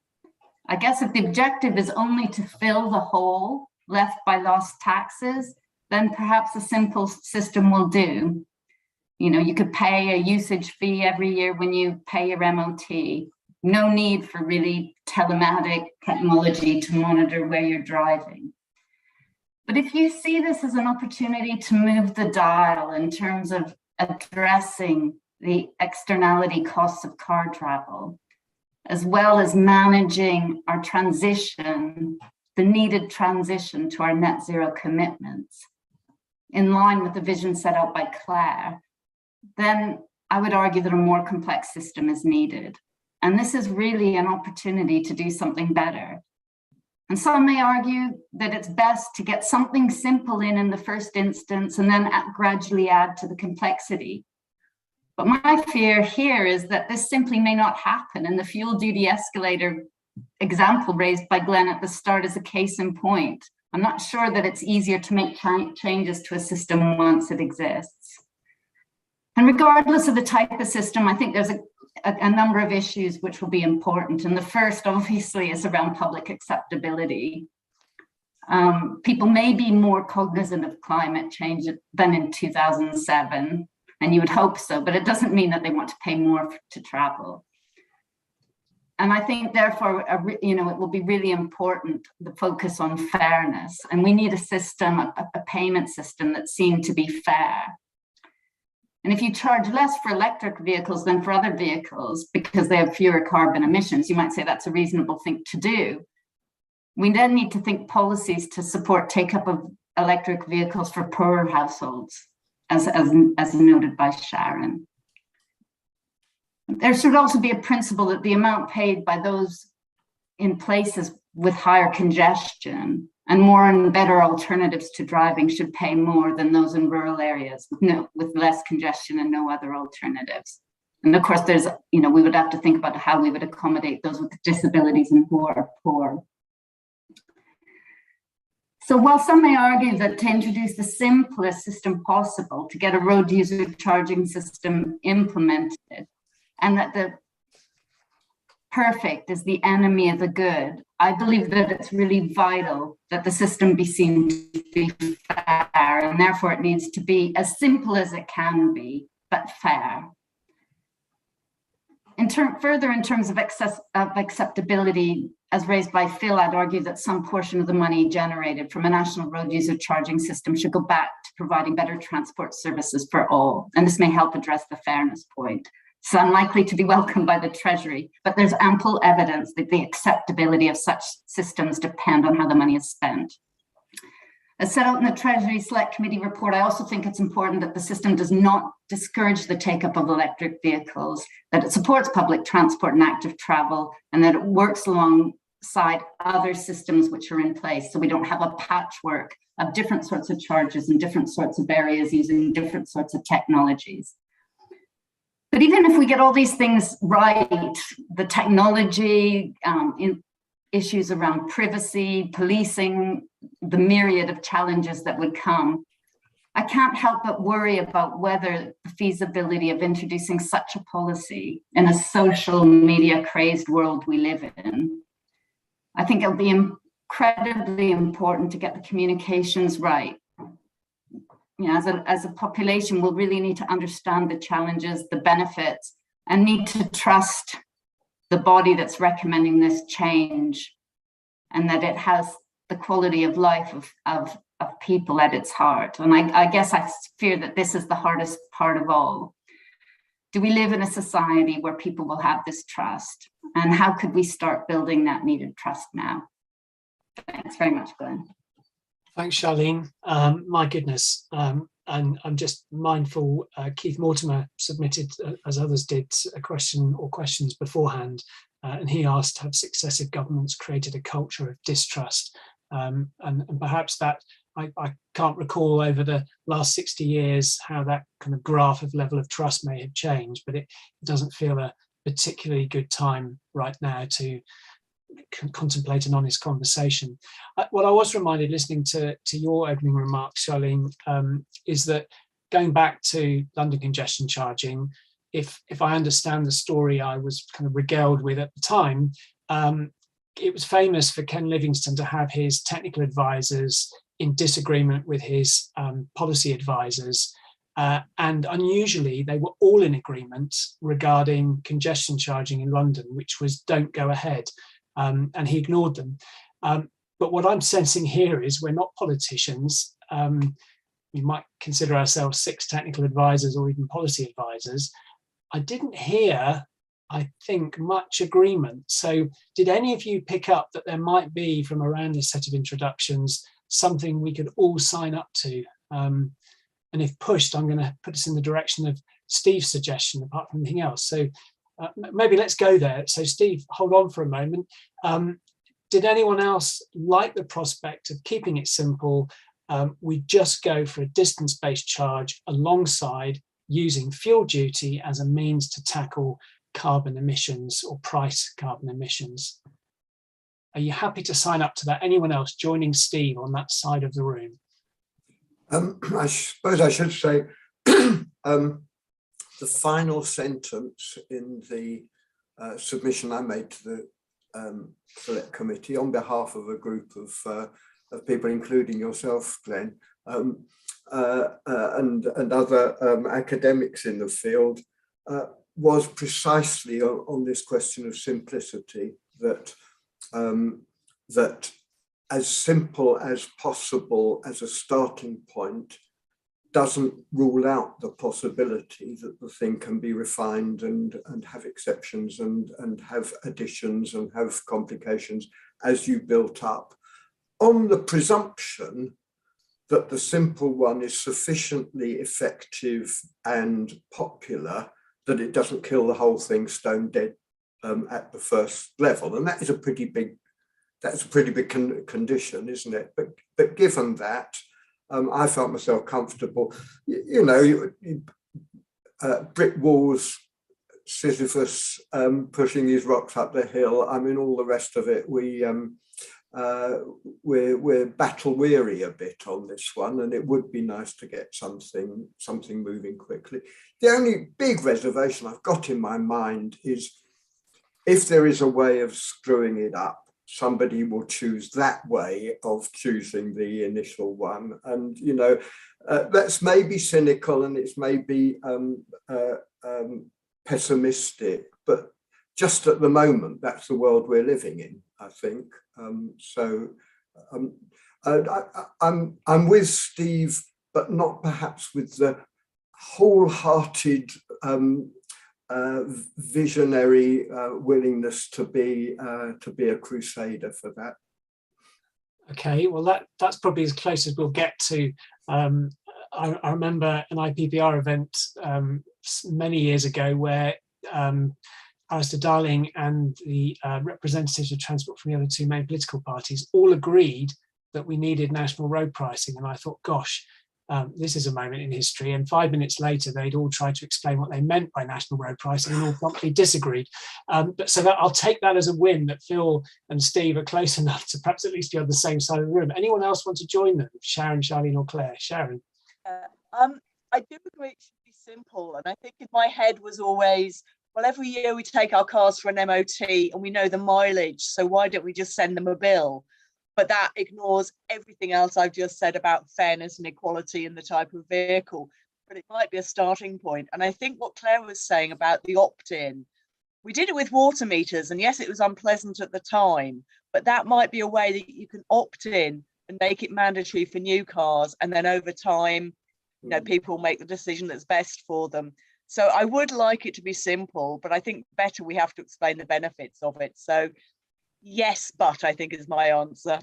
I guess if the objective is only to fill the hole left by lost taxes, then perhaps a simple system will do. You could pay a usage fee every year when you pay your MOT. No need for really telematic technology to monitor where you're driving. But if you see this as an opportunity to move the dial in terms of addressing the externality costs of car travel, as well as managing our transition, the needed transition to our net zero commitments, in line with the vision set out by Claire, then I would argue that a more complex system is needed. And this is really an opportunity to do something better. And some may argue that it's best to get something simple in the first instance and then gradually add to the complexity. But my fear here is that this simply may not happen, and the fuel duty escalator example raised by Glenn at the start is a case in point. I'm not sure that it's easier to make changes to a system once it exists. And regardless of the type of system, I think there's a number of issues which will be important. And the first, obviously, is around public acceptability. People may be more cognizant of climate change than in 2007, and you would hope so, but it doesn't mean that they want to pay more to travel. And I think, therefore, it will be really important, the focus on fairness. And we need a system, a payment system that's seen to be fair. And if you charge less for electric vehicles than for other vehicles because they have fewer carbon emissions, you might say that's a reasonable thing to do. We then need to think policies to support take-up of electric vehicles for poorer households, as noted by Sharon. There should also be a principle that the amount paid by those in places with higher congestion and more and better alternatives to driving should pay more than those in rural areas with less congestion and no other alternatives. And of course, we would have to think about how we would accommodate those with disabilities and who are poor. So while some may argue that to introduce the simplest system possible to get a road user charging system implemented, and that perfect is the enemy of the good, I believe that it's really vital that the system be seen to be fair, and therefore it needs to be as simple as it can be, but fair. Further, in terms of acceptability, as raised by Phil, I'd argue that some portion of the money generated from a national road user charging system should go back to providing better transport services for all. And this may help address the fairness point. It's unlikely to be welcomed by the Treasury, but there's ample evidence that the acceptability of such systems depend on how the money is spent. As set out in the Treasury Select Committee report, I also think it's important that the system does not discourage the take-up of electric vehicles, that it supports public transport and active travel, and that it works alongside other systems which are in place, so we don't have a patchwork of different sorts of charges in different sorts of areas using different sorts of technologies. But even if we get all these things right, the technology, issues around privacy, policing, the myriad of challenges that would come, I can't help but worry about whether the feasibility of introducing such a policy in a social media crazed world we live in. I think it'll be incredibly important to get the communications right. You know, as a population, we'll really need to understand the challenges, the benefits, and need to trust the body that's recommending this change, and that it has the quality of life of people at its heart. And I guess I fear that this is the hardest part of all. Do we live in a society where people will have this trust? And how could we start building that needed trust now? Thanks very much, Glenn. Thanks, Charlene. My goodness. And I'm just mindful, Keith Mortimer submitted, as others did, a question or questions beforehand. And he asked, have successive governments created a culture of distrust? And perhaps that, I can't recall over the last 60 years how that kind of graph of level of trust may have changed, but it doesn't feel a particularly good time right now to contemplate an honest conversation. What I was reminded listening to your opening remarks, Charlene, is that going back to London congestion charging, if I understand the story I was kind of regaled with at the time, it was famous for Ken Livingstone to have his technical advisors in disagreement with his policy advisors. And unusually, they were all in agreement regarding congestion charging in London, which was don't go ahead. And he ignored them. But what I'm sensing here is we're not politicians. We might consider ourselves 6 technical advisors or even policy advisors. I didn't hear, I think, much agreement. So did any of you pick up that there might be, from around this set of introductions, something we could all sign up to? And if pushed, I'm going to put us in the direction of Steve's suggestion, apart from anything else. So maybe let's go there. So Steve, hold on for a moment. Did anyone else like the prospect of keeping it simple? We just go for a distance-based charge alongside using fuel duty as a means to tackle carbon emissions or price carbon emissions. Are you happy to sign up to that? Anyone else joining Steve on that side of the room? I suppose I should say the final sentence in the submission I made to the Select Committee on behalf of a group of people, including yourself, Glenn, and other academics in the field, was precisely on this question of simplicity, that that as simple as possible as a starting point doesn't rule out the possibility that the thing can be refined and have exceptions and have additions and have complications as you built up, on the presumption that the simple one is sufficiently effective and popular that it doesn't kill the whole thing stone dead at the first level. And that is a pretty big, condition, isn't it? But given that, I felt myself comfortable. Brick walls, Sisyphus pushing these rocks up the hill. I mean, all the rest of it, we're battle weary a bit on this one, and it would be nice to get something moving quickly. The only big reservation I've got in my mind is if there is a way of screwing it up, somebody will choose that way of choosing the initial one. And, you know, that's maybe cynical and it's maybe pessimistic, but just at the moment, that's the world we're living in, I think. I'm with Steve, but not perhaps with the wholehearted visionary willingness to be a crusader for that. Okay, well that's probably as close as we'll get to. I remember an IPPR event many years ago where Alistair Darling and the representatives of transport from the other two main political parties all agreed that we needed national road pricing, and I thought, gosh, this is a moment in history. And 5 minutes later, they'd all tried to explain what they meant by national road pricing and all promptly disagreed. So that I'll take that as a win that Phil and Steve are close enough to perhaps at least be on the same side of the room. Anyone else want to join them? Sharon, Charlene or Claire? Sharon? I do agree it should be simple. And I think in my head was always, well, every year we take our cars for an MOT and we know the mileage. So why don't we just send them a bill? But that ignores everything else I've just said about fairness and equality in the type of vehicle. But it might be a starting point. And I think what Claire was saying about the opt-in, we did it with water meters. And yes, it was unpleasant at the time, but that might be a way that you can opt in and make it mandatory for new cars. And then over time, you know, people make the decision that's best for them. So I would like it to be simple, but I think better we have to explain the benefits of it. So yes, but I think is my answer.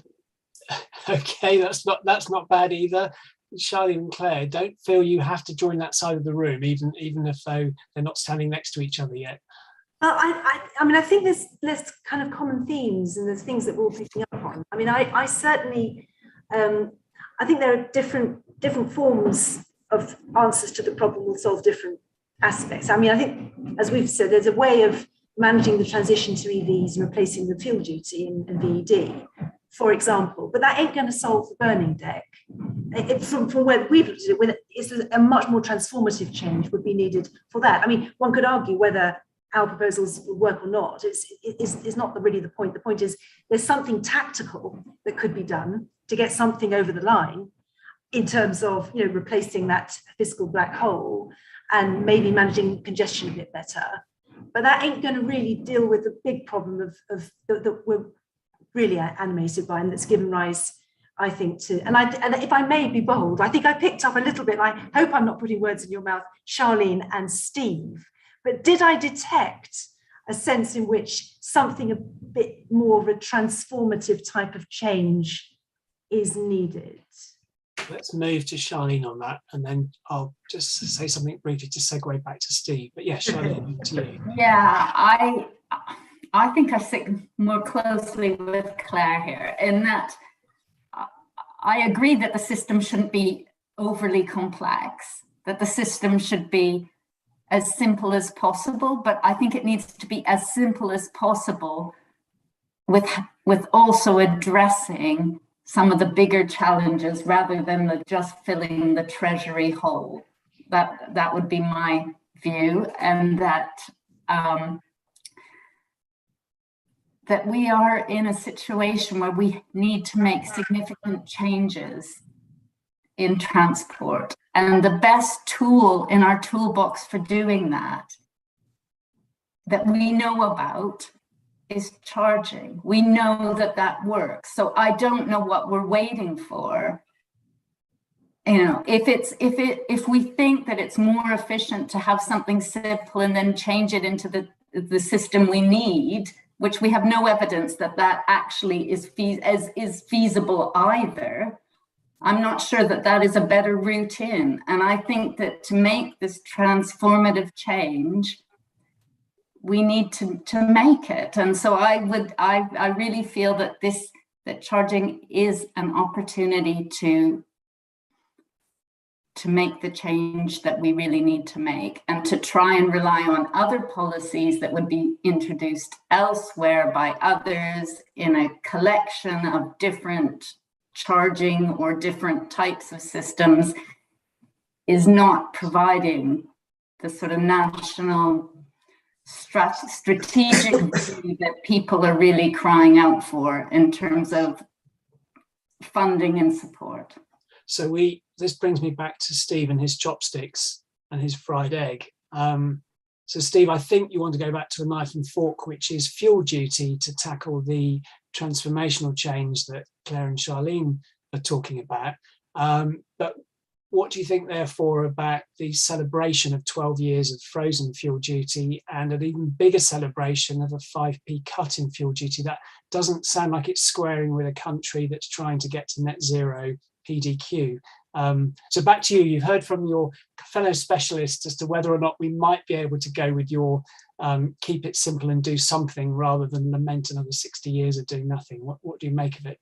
Okay, that's not bad either. Charlene and Claire, don't feel you have to join that side of the room, even if they're not standing next to each other yet. Well, I mean, I think there's kind of common themes and there's things that we're all picking up on. I mean, I certainly, I think there are different forms of answers to the problem will solve different aspects. I mean, I think, as we've said, there's a way of managing the transition to EVs and replacing the fuel duty and VED, for example, but that ain't going to solve the burning deck. From where we've looked at it, it's a much more transformative change would be needed for that. I mean, one could argue whether our proposals will work or not. It's not really the point. The point is there's something tactical that could be done to get something over the line in terms of, you know, replacing that fiscal black hole and maybe managing congestion a bit better. But that ain't going to really deal with the big problem of that we're really animated by, and that's given rise, I think, to, and if I may be bold, I think I picked up a little bit, and I hope I'm not putting words in your mouth, Charlene and Steve, but did I detect a sense in which something a bit more of a transformative type of change is needed? Let's move to Charlene on that, and then I'll just say something briefly to segue back to Steve. But yeah, Charlene, to you. Yeah, I think I sit more closely with Claire here in that I agree that the system shouldn't be overly complex, that the system should be as simple as possible, but I think it needs to be as simple as possible with also addressing some of the bigger challenges rather than just filling the treasury hole. That would be my view, and that that we are in a situation where we need to make significant changes in transport. And the best tool in our toolbox for doing that we know about is charging. We know that works. So I don't know what we're waiting for. You know, if we think that it's more efficient to have something simple and then change it into the system we need, which we have no evidence that actually is feasible either, I'm not sure that is a better route in. And I think that to make this transformative change, we need to make it. And so I really feel that charging is an opportunity to make the change that we really need to make, and to try and rely on other policies that would be introduced elsewhere by others in a collection of different charging or different types of systems is not providing the sort of national strategic view that people are really crying out for in terms of funding and support. So this brings me back to Steve and his chopsticks and his fried egg. So Steve, I think you want to go back to a knife and fork, which is fuel duty, to tackle the transformational change that Claire and Charlene are talking about. But what do you think, therefore, about the celebration of 12 years of frozen fuel duty and an even bigger celebration of a 5p cut in fuel duty? That doesn't sound like it's squaring with a country that's trying to get to net zero PDQ. So back to you. You've heard from your fellow specialists as to whether or not we might be able to go with your keep it simple and do something rather than lament another 60 years of doing nothing. What do you make of it?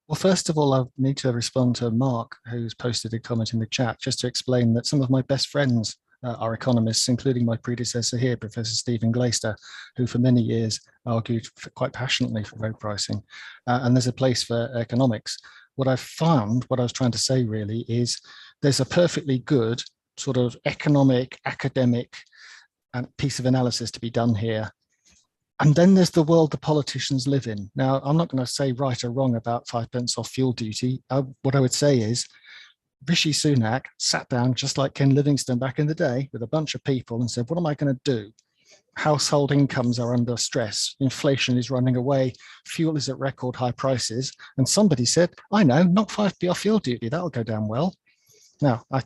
Well, first of all, I need to respond to Mark, who's posted a comment in the chat, just to explain that some of my best friends are economists, including my predecessor here, Professor Stephen Glaister, who for many years argued quite passionately for road pricing. And there's a place for economics. What I've found, what I was trying to say really, is there's a perfectly good sort of economic, academic piece of analysis to be done here. And then there's the world the politicians live in. Now, I'm not going to say right or wrong about 5p off fuel duty. What I would say is Rishi Sunak sat down just like Ken Livingstone back in the day with a bunch of people and said, what am I going to do? Household incomes are under stress. Inflation is running away. Fuel is at record high prices. And somebody said, I know, knock 5p off fuel duty. That'll go down well. Now, I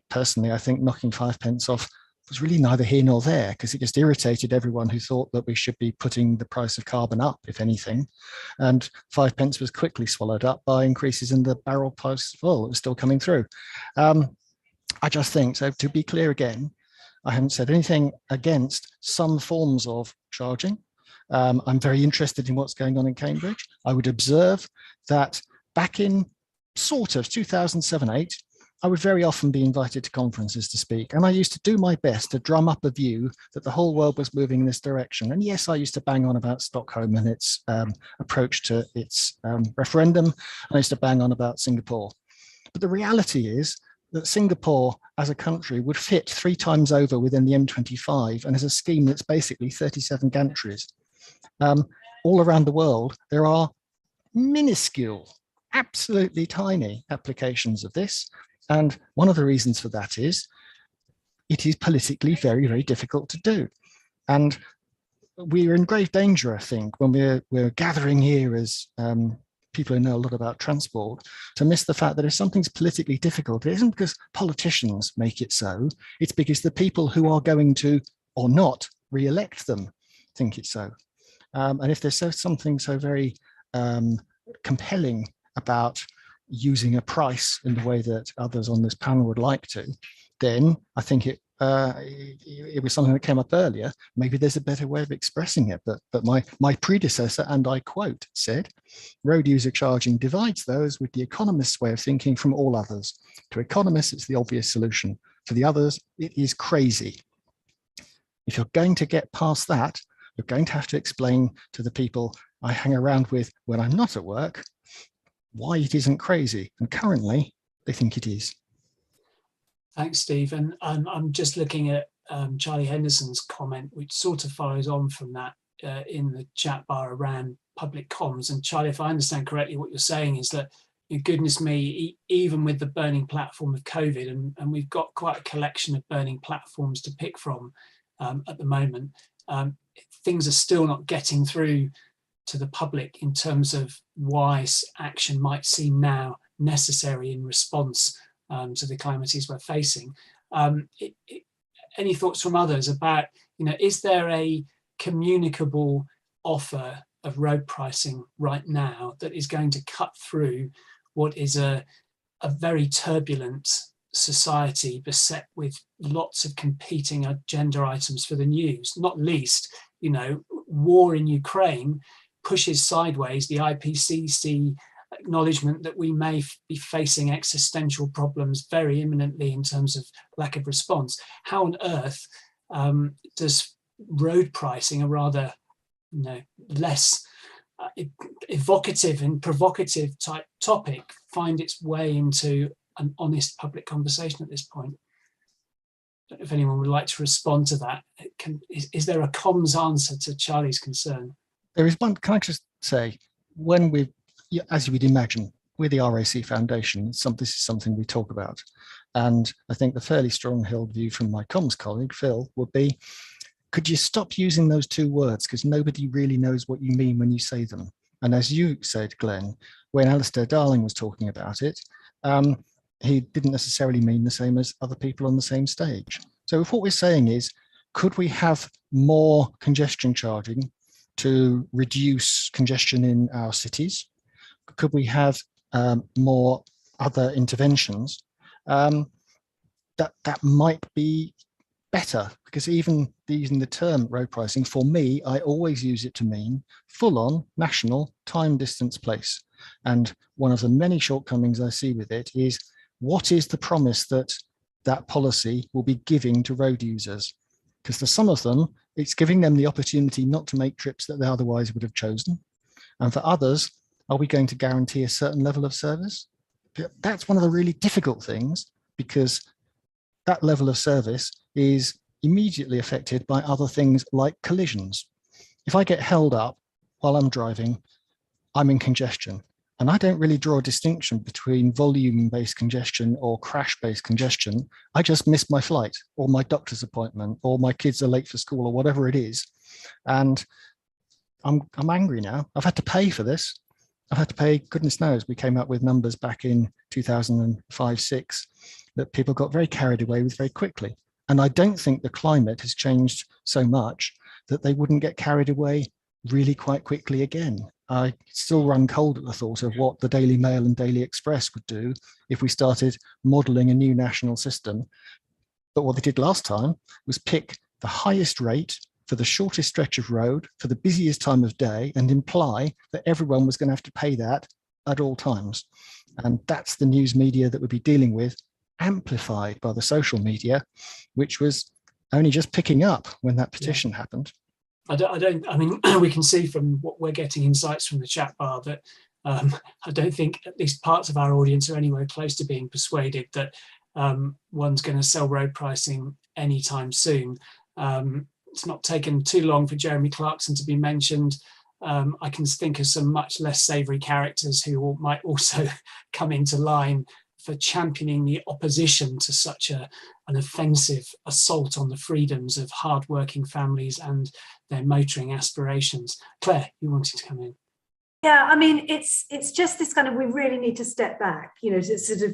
personally, I think knocking 5p off was really neither here nor there, because it just irritated everyone who thought that we should be putting the price of carbon up, if anything. And 5p was quickly swallowed up by increases in the barrel price of oil that was still coming through. I just think, so to be clear again, I haven't said anything against some forms of charging. I'm very interested in what's going on in Cambridge. I would observe that back in sort of 2007-8, I would very often be invited to conferences to speak, and I used to do my best to drum up a view that the whole world was moving in this direction. And yes, I used to bang on about Stockholm and its approach to its referendum, and I used to bang on about Singapore. But the reality is that Singapore as a country would fit 3 times over within the M25 and has a scheme that's basically 37 gantries. All around the world, there are minuscule, absolutely tiny applications of this. And one of the reasons for that is it is politically very, very difficult to do. And we are in grave danger, I think, when we're gathering here as people who know a lot about transport, to miss the fact that if something's politically difficult, it isn't because politicians make it so, it's because the people who are going to, or not, re-elect them think it's so. And if there's something so very compelling about using a price in the way that others on this panel would like to, then I think it was something that came up earlier. Maybe there's a better way of expressing it, but my predecessor, and I quote, said, road user charging divides those with the economist's way of thinking from all others. To economists, it's the obvious solution. For the others, it is crazy. If you're going to get past that, you're going to have to explain to the people I hang around with when I'm not at work why it isn't crazy. And currently, they think it is. Thanks, Steve. And I'm just looking at Charlie Henderson's comment, which sort of follows on from that in the chat bar around public comms. And Charlie, if I understand correctly, what you're saying is that, goodness me, even with the burning platform of COVID, and we've got quite a collection of burning platforms to pick from at the moment, things are still not getting through to the public in terms of why action might seem now necessary in response to the calamities we're facing. Any thoughts from others about, is there a communicable offer of road pricing right now that is going to cut through what is a very turbulent society beset with lots of competing agenda items for the news, not least, war in Ukraine pushes sideways the IPCC acknowledgement that we may be facing existential problems very imminently in terms of lack of response. How on earth does road pricing, a rather less evocative and provocative type topic, find its way into an honest public conversation at this point? if anyone would like to respond to that. Is there a comms answer to Charlie's concern? There is one. Can I just say, when we, as you would imagine, we're the RAC Foundation. This is something we talk about. And I think the fairly strong-held view from my comms colleague, Phil, would be, could you stop using those two words? Because nobody really knows what you mean when you say them. And as you said, Glenn, when Alistair Darling was talking about it, he didn't necessarily mean the same as other people on the same stage. So if what we're saying is, could we have more congestion charging to reduce congestion in our cities? Could we have more other interventions? That might be better, because even using the term road pricing, for me, I always use it to mean full-on national time, distance, place. And one of the many shortcomings I see with it is, what is the promise that that policy will be giving to road users? Because for some of them, it's giving them the opportunity not to make trips that they otherwise would have chosen. And for others, are we going to guarantee a certain level of service? That's one of the really difficult things, because that level of service is immediately affected by other things like collisions. If I get held up while I'm driving, I'm in congestion. And I don't really draw a distinction between volume-based congestion or crash-based congestion. I just missed my flight or my doctor's appointment or my kids are late for school or whatever it is. And I'm angry now. I've had to pay for this. I've had to pay, goodness knows, we came up with numbers back in 2005-06 that people got very carried away with very quickly. And I don't think the climate has changed so much that they wouldn't get carried away really quite quickly again. I still run cold at the thought of what the Daily Mail and Daily Express would do if we started modelling a new national system. But what they did last time was pick the highest rate for the shortest stretch of road for the busiest time of day and imply that everyone was going to have to pay that at all times. And that's the news media that we'd be dealing with, amplified by the social media, which was only just picking up when that petition happened. I mean, we can see from what we're getting insights from the chat bar that I don't think at least parts of our audience are anywhere close to being persuaded that one's going to sell road pricing anytime soon. It's not taken too long for Jeremy Clarkson to be mentioned. I can think of some much less savoury characters who might also come into line for championing the opposition to such an offensive assault on the freedoms of hardworking families and their motoring aspirations. Claire, you wanted to come in. Yeah, I mean, it's just this kind of, we really need to step back, you know, to sort of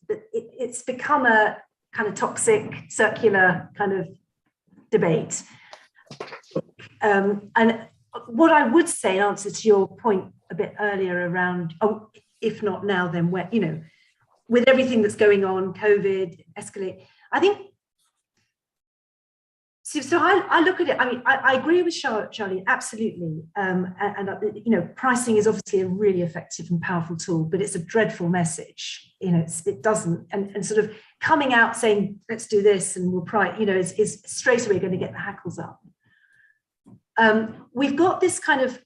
it's become a kind of toxic, circular kind of debate. And what I would say, in answer to your point a bit earlier around, oh, if not now, then where, you know, with everything that's going on, COVID, escalate, I think, so I look at it, I mean, I agree with Charlie, absolutely. And you know, pricing is obviously a really effective and powerful tool, but it's a dreadful message. You know, it doesn't, and sort of coming out saying, let's do this and we'll price, you know, is straight away going to get the hackles up. We've got this kind of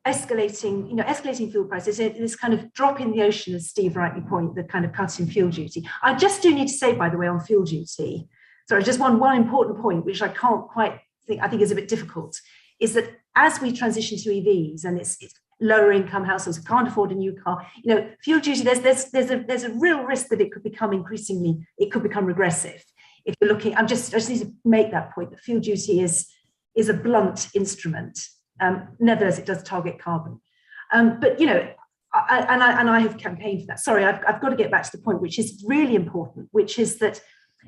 escalating fuel prices, this kind of drop in the ocean, as Steve rightly pointed, the kind of cut in fuel duty. I just do need to say, by the way, on fuel duty, sorry, just one important point, which I can't quite think, I think is a bit difficult, is that as we transition to EVs and it's lower income households who can't afford a new car, you know, fuel duty, there's a real risk that it could become regressive. If you're looking, I just need to make that point, that fuel duty is a blunt instrument, never as it does target carbon. But, you know, I have campaigned for that. Sorry, I've got to get back to the point, which is really important, which is that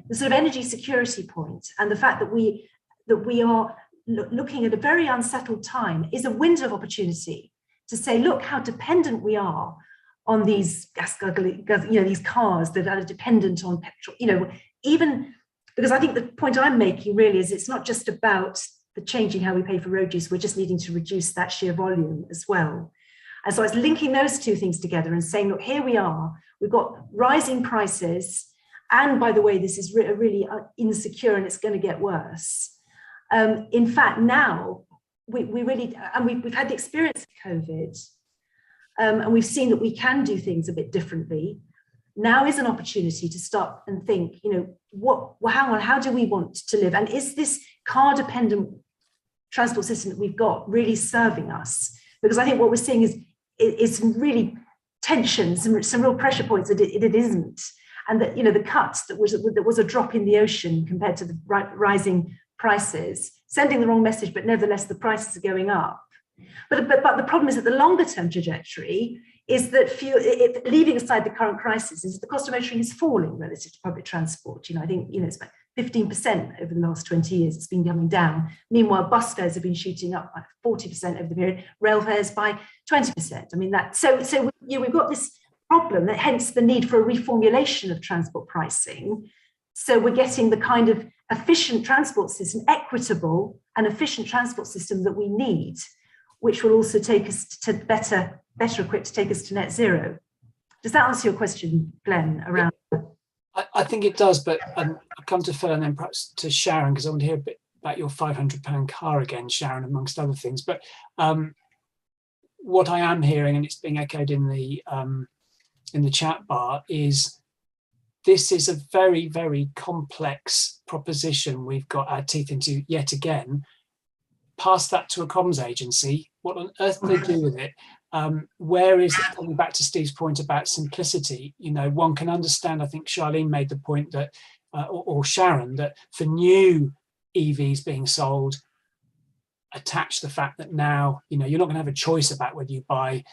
the sort of energy security point and the fact that we are looking at a very unsettled time is a window of opportunity to say, look how dependent we are on these these cars that are dependent on petrol, you know, even because I think the point I'm making really is it's not just about the changing how we pay for road use, we're just needing to reduce that sheer volume as well. And so I was linking those two things together and saying, look, here we are, we've got rising prices. And by the way, this is really insecure and it's going to get worse. In fact, now we really, and we've had the experience of COVID, and we've seen that we can do things a bit differently. now is an opportunity to start and think, hang on, how do we want to live? And is this car-dependent transport system that we've got really serving us? Because I think what we're seeing is some really tensions, some real pressure points that it isn't. And that, the cuts that was a drop in the ocean compared to the rising prices, sending the wrong message, but nevertheless the prices are going up. But the problem is that the longer term trajectory is that leaving aside the current crisis, is the cost of motoring is falling relative to public transport. I think it's about 15% over the last 20 years. It's been coming down. Meanwhile, bus fares have been shooting up by 40% over the period. Rail fares by 20%. I mean we've got this problem, that hence the need for a reformulation of transport pricing. So we're getting the kind of efficient transport system, equitable and efficient transport system that we need, which will also take us to better equipped to take us to net zero. Does that answer your question, Glenn, around? I think it does, but I'll come to Phil and then perhaps to Sharon, because I want to hear a bit about your £500 car again, Sharon, amongst other things. But what I am hearing, and it's being echoed in the chat bar, is this is a very, very complex proposition we've got our teeth into yet again. Pass that to a comms agency. What on earth do they do with it? Where is it? Coming back to Steve's point about simplicity, one can understand, I think Charlene made the point that, or Sharon, that for new EVs being sold, attach the fact that now, you're not going to have a choice about whether you buy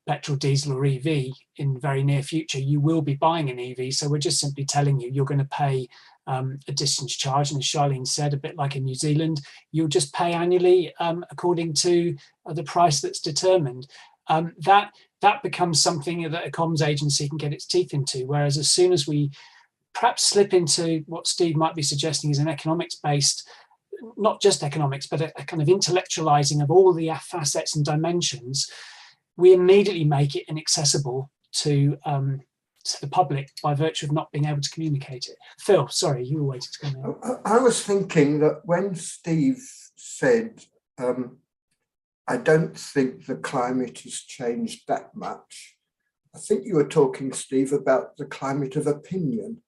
petrol, diesel or EV in the very near future. You will be buying an EV. So we're just simply telling you, you're going to pay a distance charge. And as Charlene said, a bit like in New Zealand, you'll just pay annually according to the price that's determined. That becomes something that a comms agency can get its teeth into. Whereas as soon as we perhaps slip into what Steve might be suggesting is an economics-based, not just economics, but a kind of intellectualizing of all the facets and dimensions, we immediately make it inaccessible to the public by virtue of not being able to communicate it. Phil, sorry, you were waiting to come in. I was thinking that when Steve said, I don't think the climate has changed that much, I think you were talking, Steve, about the climate of opinion.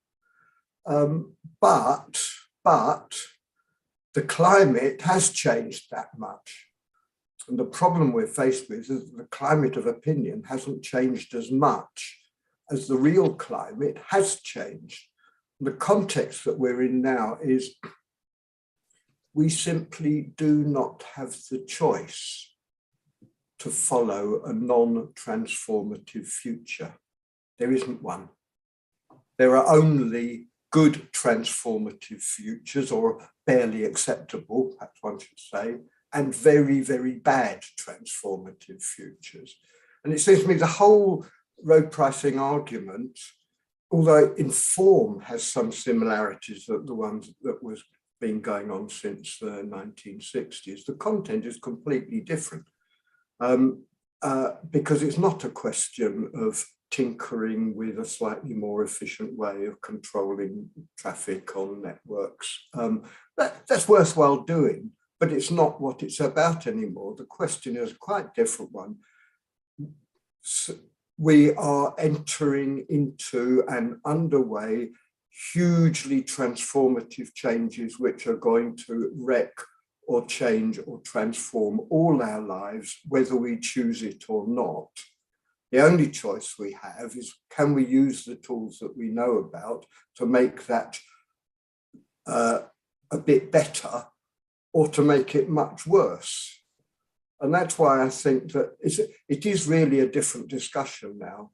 But the climate has changed that much. And the problem we're faced with is that the climate of opinion hasn't changed as much as the real climate has changed. The context that we're in now is we simply do not have the choice to follow a non-transformative future. There isn't one. There are only good transformative futures, or barely acceptable, perhaps one should say, and very, very bad transformative futures. And it seems to me the whole road pricing argument, although in form has some similarities to the ones that was been going on since the 1960s, the content is completely different. Because it's not a question of tinkering with a slightly more efficient way of controlling traffic on networks. That's worthwhile doing, but it's not what it's about anymore. The question is a quite different one. We are entering into and underway hugely transformative changes which are going to wreck or change or transform all our lives, whether we choose it or not. The only choice we have is, can we use the tools that we know about to make that a bit better, or to make it much worse? And that's why I think that it is really a different discussion now.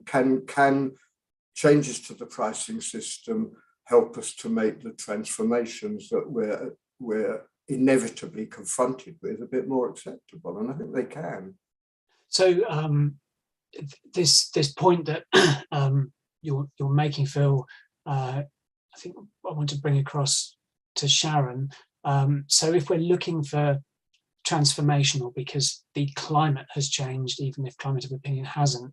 Can changes to the pricing system help us to make the transformations that we're inevitably confronted with a bit more acceptable? And I think they can. So this point that you're making, Phil, I think I want to bring across to Sharon. So if we're looking for transformational because the climate has changed, even if climate of opinion hasn't,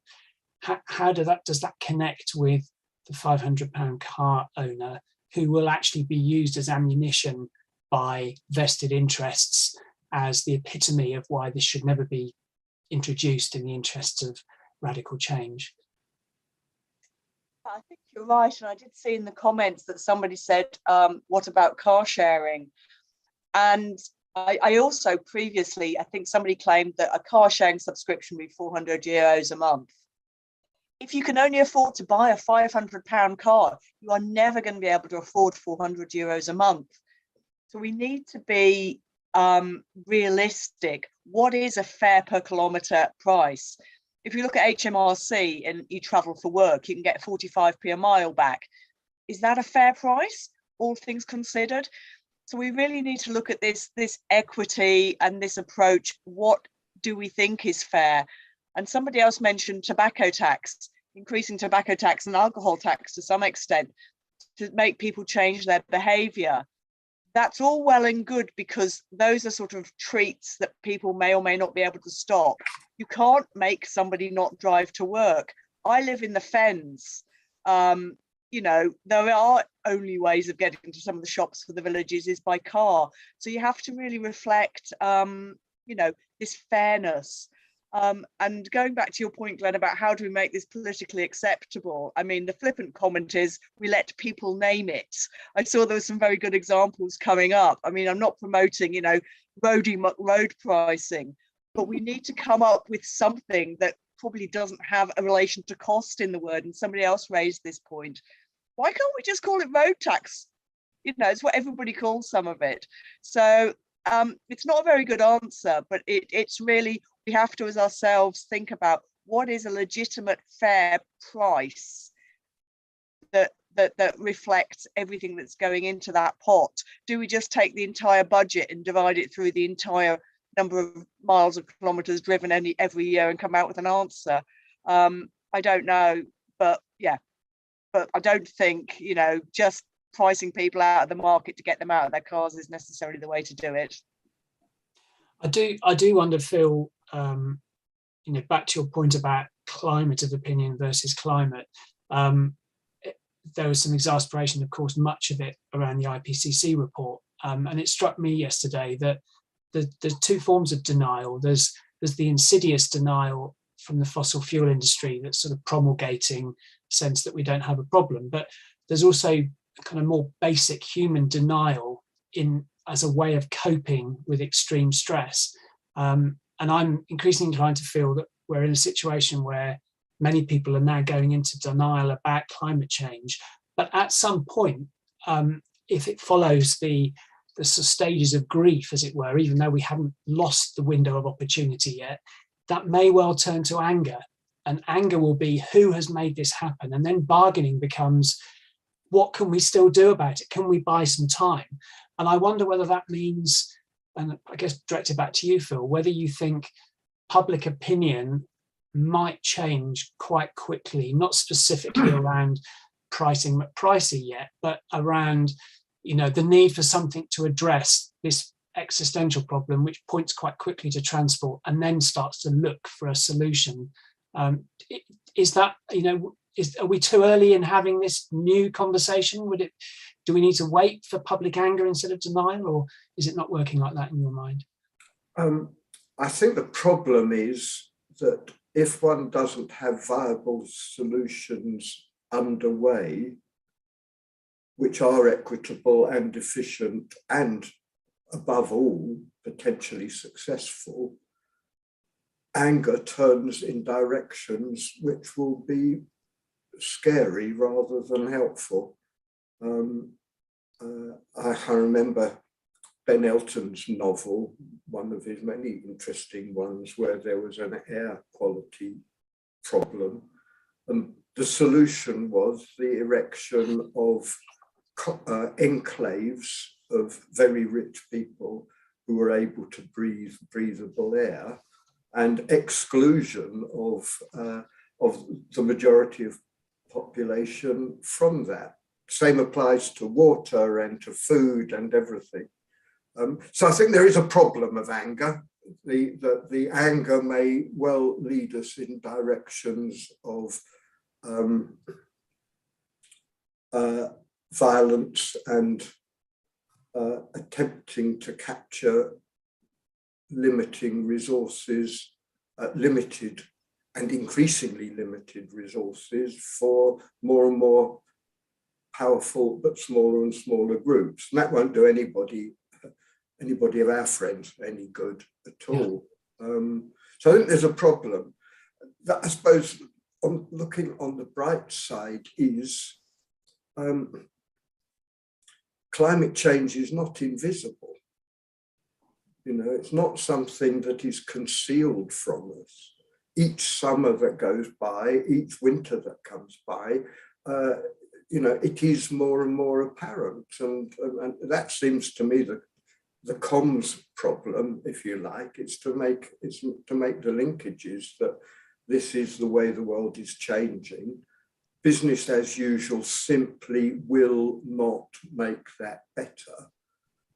how does that connect with the £500 car owner who will actually be used as ammunition by vested interests as the epitome of why this should never be introduced in the interests of radical change? I think you're right. And I did see in the comments that somebody said, what about car sharing? And I also previously, I think somebody claimed that a car sharing subscription would be €400 a month. If you can only afford to buy a £500 car, you are never going to be able to afford €400 a month. So we need to be realistic. What is a fair per kilometre price? If you look at HMRC and you travel for work, you can get 45p a mile back. Is that a fair price, all things considered? So we really need to look at this equity and this approach. What do we think is fair? And somebody else mentioned tobacco tax, increasing tobacco tax and alcohol tax to some extent to make people change their behaviour. That's all well and good because those are sort of treats that people may or may not be able to stop. You can't make somebody not drive to work. I live in the Fens. You know, there are only ways of getting to some of the shops for the villages is by car. So you have to really reflect, you know, this fairness. And going back to your point, Glenn, about how do we make this politically acceptable? I mean, the flippant comment is we let people name it. I saw there were some very good examples coming up. I mean, I'm not promoting, you know, road pricing, but we need to come up with something that probably doesn't have a relation to cost in the word. And somebody else raised this point. Why can't we just call it road tax? You know, it's what everybody calls some of it. So it's not a very good answer, but it's really, we have to as ourselves think about what is a legitimate fair price that reflects everything that's going into that pot. Do we just take the entire budget and divide it through the entire number of miles or kilometers driven every year and come out with an answer? I don't know, but yeah, but I don't think, you know, just pricing people out of the market to get them out of their cars is necessarily the way to do it. I do wonder, Phil, you know, back to your point about climate of opinion versus climate. There was some exasperation, of course, much of it around the IPCC report. And it struck me yesterday that there's two forms of denial. There's the insidious denial from the fossil fuel industry that's sort of promulgating the sense that we don't have a problem. But there's also a kind of more basic human denial as a way of coping with extreme stress. And I'm increasingly inclined to feel that we're in a situation where many people are now going into denial about climate change. But at some point, if it follows the stages of grief, as it were, even though we haven't lost the window of opportunity yet, that may well turn to anger. And anger will be, who has made this happen? And then bargaining becomes, what can we still do about it? Can we buy some time? And I wonder whether that means, and I guess directed back to you, Phil, whether you think public opinion might change quite quickly, not specifically around pricing McPricey yet, but around, you know, the need for something to address this existential problem, which points quite quickly to transport and then starts to look for a solution. Is that, you know, are we too early in having this new conversation? Do we need to wait for public anger instead of denial, or is it not working like that in your mind? I think the problem is that if one doesn't have viable solutions underway, which are equitable and efficient and, above all, potentially successful, anger turns in directions which will be scary rather than helpful. I remember Ben Elton's novel, one of his many interesting ones, where there was an air quality problem. And the solution was the erection of enclaves of very rich people who were able to breathe breathable air, and exclusion of the majority of population from that. Same applies to water and to food and everything. So I think there is a problem of anger. The anger may well lead us in directions of violence and attempting to capture limiting resources, limited and increasingly limited resources for more and more powerful but smaller and smaller groups. And that won't do anybody of our friends any good at all. So I think there's a problem. That, I suppose, looking on the bright side is climate change is not invisible. You know, it's not something that is concealed from us. Each summer that goes by, each winter that comes by, you know, it is more and more apparent. And that seems to me the comms problem, if you like, is to make the linkages that this is the way the world is changing. Business as usual simply will not make that better.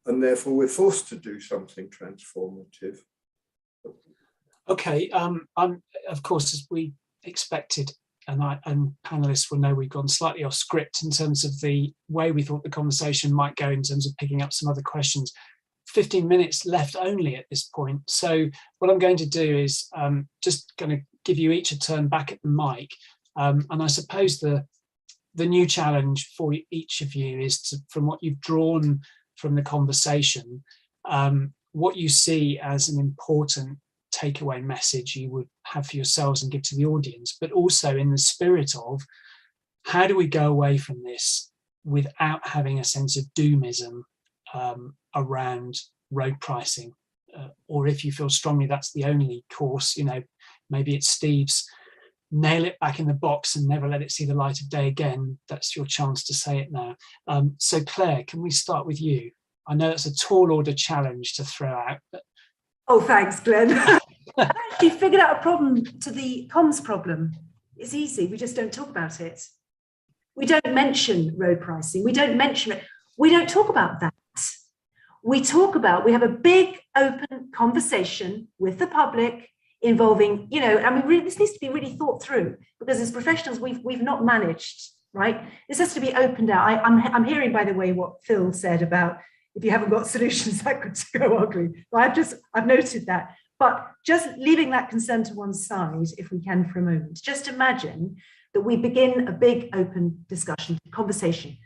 And therefore we're forced to do something transformative. Okay, of course, as we expected, and panelists will know we've gone slightly off script in terms of the way we thought the conversation might go in terms of picking up some other questions. 15 minutes left only at this point. So what I'm going to do is just going to give you each a turn back at the mic. And I suppose the new challenge for each of you is to, from what you've drawn from the conversation, what you see as an important takeaway message you would have for yourselves and give to the audience, but also in the spirit of how do we go away from this without having a sense of doomism around road pricing, or if you feel strongly that's the only course, you know, maybe it's Steve's nail it back in the box and never let it see the light of day again. That's your chance to say it now. So Claire, can we start with you? I know it's a tall order challenge to throw out, but... Oh, thanks, Glenn. I've actually figured out a problem to the comms problem. It's easy, we just don't talk about it. We don't mention road pricing, we don't mention it, we don't talk about that. We have a big open conversation with the public involving, you know, I mean, really, this needs to be really thought through, because as professionals, we've not managed, right? This has to be opened out. I'm hearing, by the way, what Phil said about if you haven't got solutions, that could go ugly. So I've noted that. But just leaving that concern to one side, if we can for a moment, just imagine that we begin a big open discussion, conversation.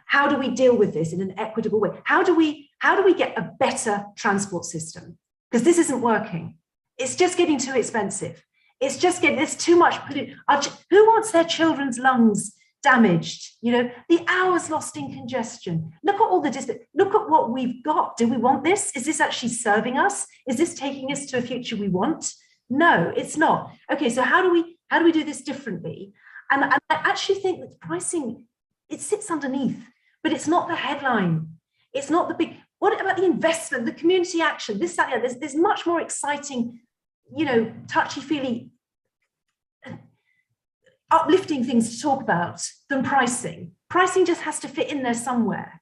How do we deal with this in an equitable way? How do we get a better transport system? Because this isn't working. It's just getting too expensive. It's just getting, there's too much. Who wants their children's lungs damaged? You know, the hours lost in congestion. Look at all the distance. Look at what we've got. Do we want this? Is this actually serving us? Is this taking us to a future we want? No, it's not. Okay, so how do we do this differently? And I actually think that pricing, it sits underneath, but it's not the headline. It's not the big. What about the investment, the community action, this, that, yeah, there's much more exciting, you know, touchy-feely, uplifting things to talk about than pricing. Pricing just has to fit in there somewhere,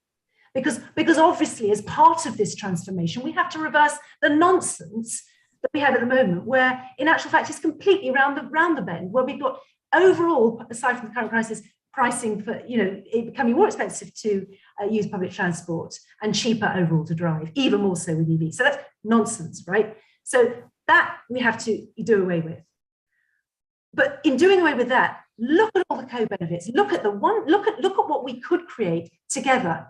because obviously as part of this transformation, we have to reverse the nonsense that we have at the moment, where in actual fact it's completely round the bend, where we've got overall, aside from the current crisis, pricing for, you know, it becoming more expensive to use public transport and cheaper overall to drive, even more so with EVs. So that's nonsense, right? So that we have to do away with. But in doing away with that, look at all the co-benefits. Look at what we could create together.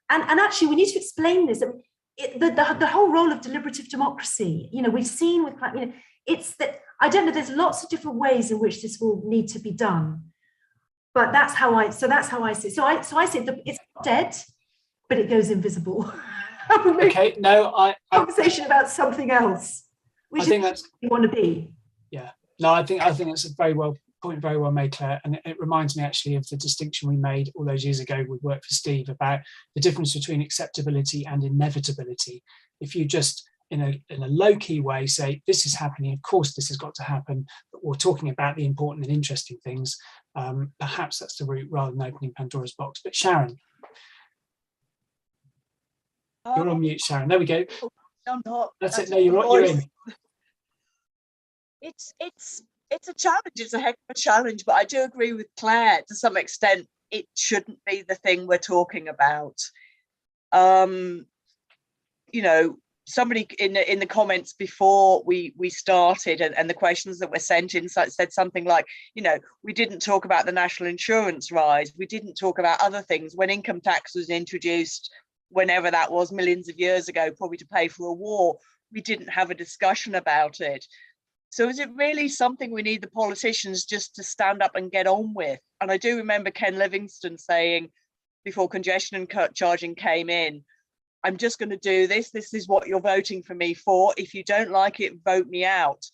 And actually, we need to explain this. The whole role of deliberative democracy. You know, we've seen with, you know, it's that I don't know. There's lots of different ways in which this will need to be done. But that's how I see it. So I say it's not dead, but it goes invisible. Okay, no, conversation about something else. I think that's we want to be. Yeah, no, I think it's a very well made, Claire, and it reminds me actually of the distinction we made all those years ago with work for Steve about the difference between acceptability and inevitability. If you just in a low-key way say this is happening, of course this has got to happen, but we're talking about the important and interesting things. Perhaps that's the route rather than opening Pandora's box. But Sharon, you're on mute, Sharon. There we go. I'm not. That's it. No, you're in. It's a challenge. It's a heck of a challenge. But I do agree with Claire to some extent. It shouldn't be the thing we're talking about. You know, somebody in the comments before we started, and the questions that were sent in said something like, you know, we didn't talk about the national insurance rise, we didn't talk about other things when income tax was introduced, whenever that was, millions of years ago, probably to pay for a war. We didn't have a discussion about it. So is it really something we need the politicians just to stand up and get on with? And I do remember Ken Livingstone saying before congestion and charging came in, I'm just going to do this. This is what you're voting for me for. If you don't like it, vote me out.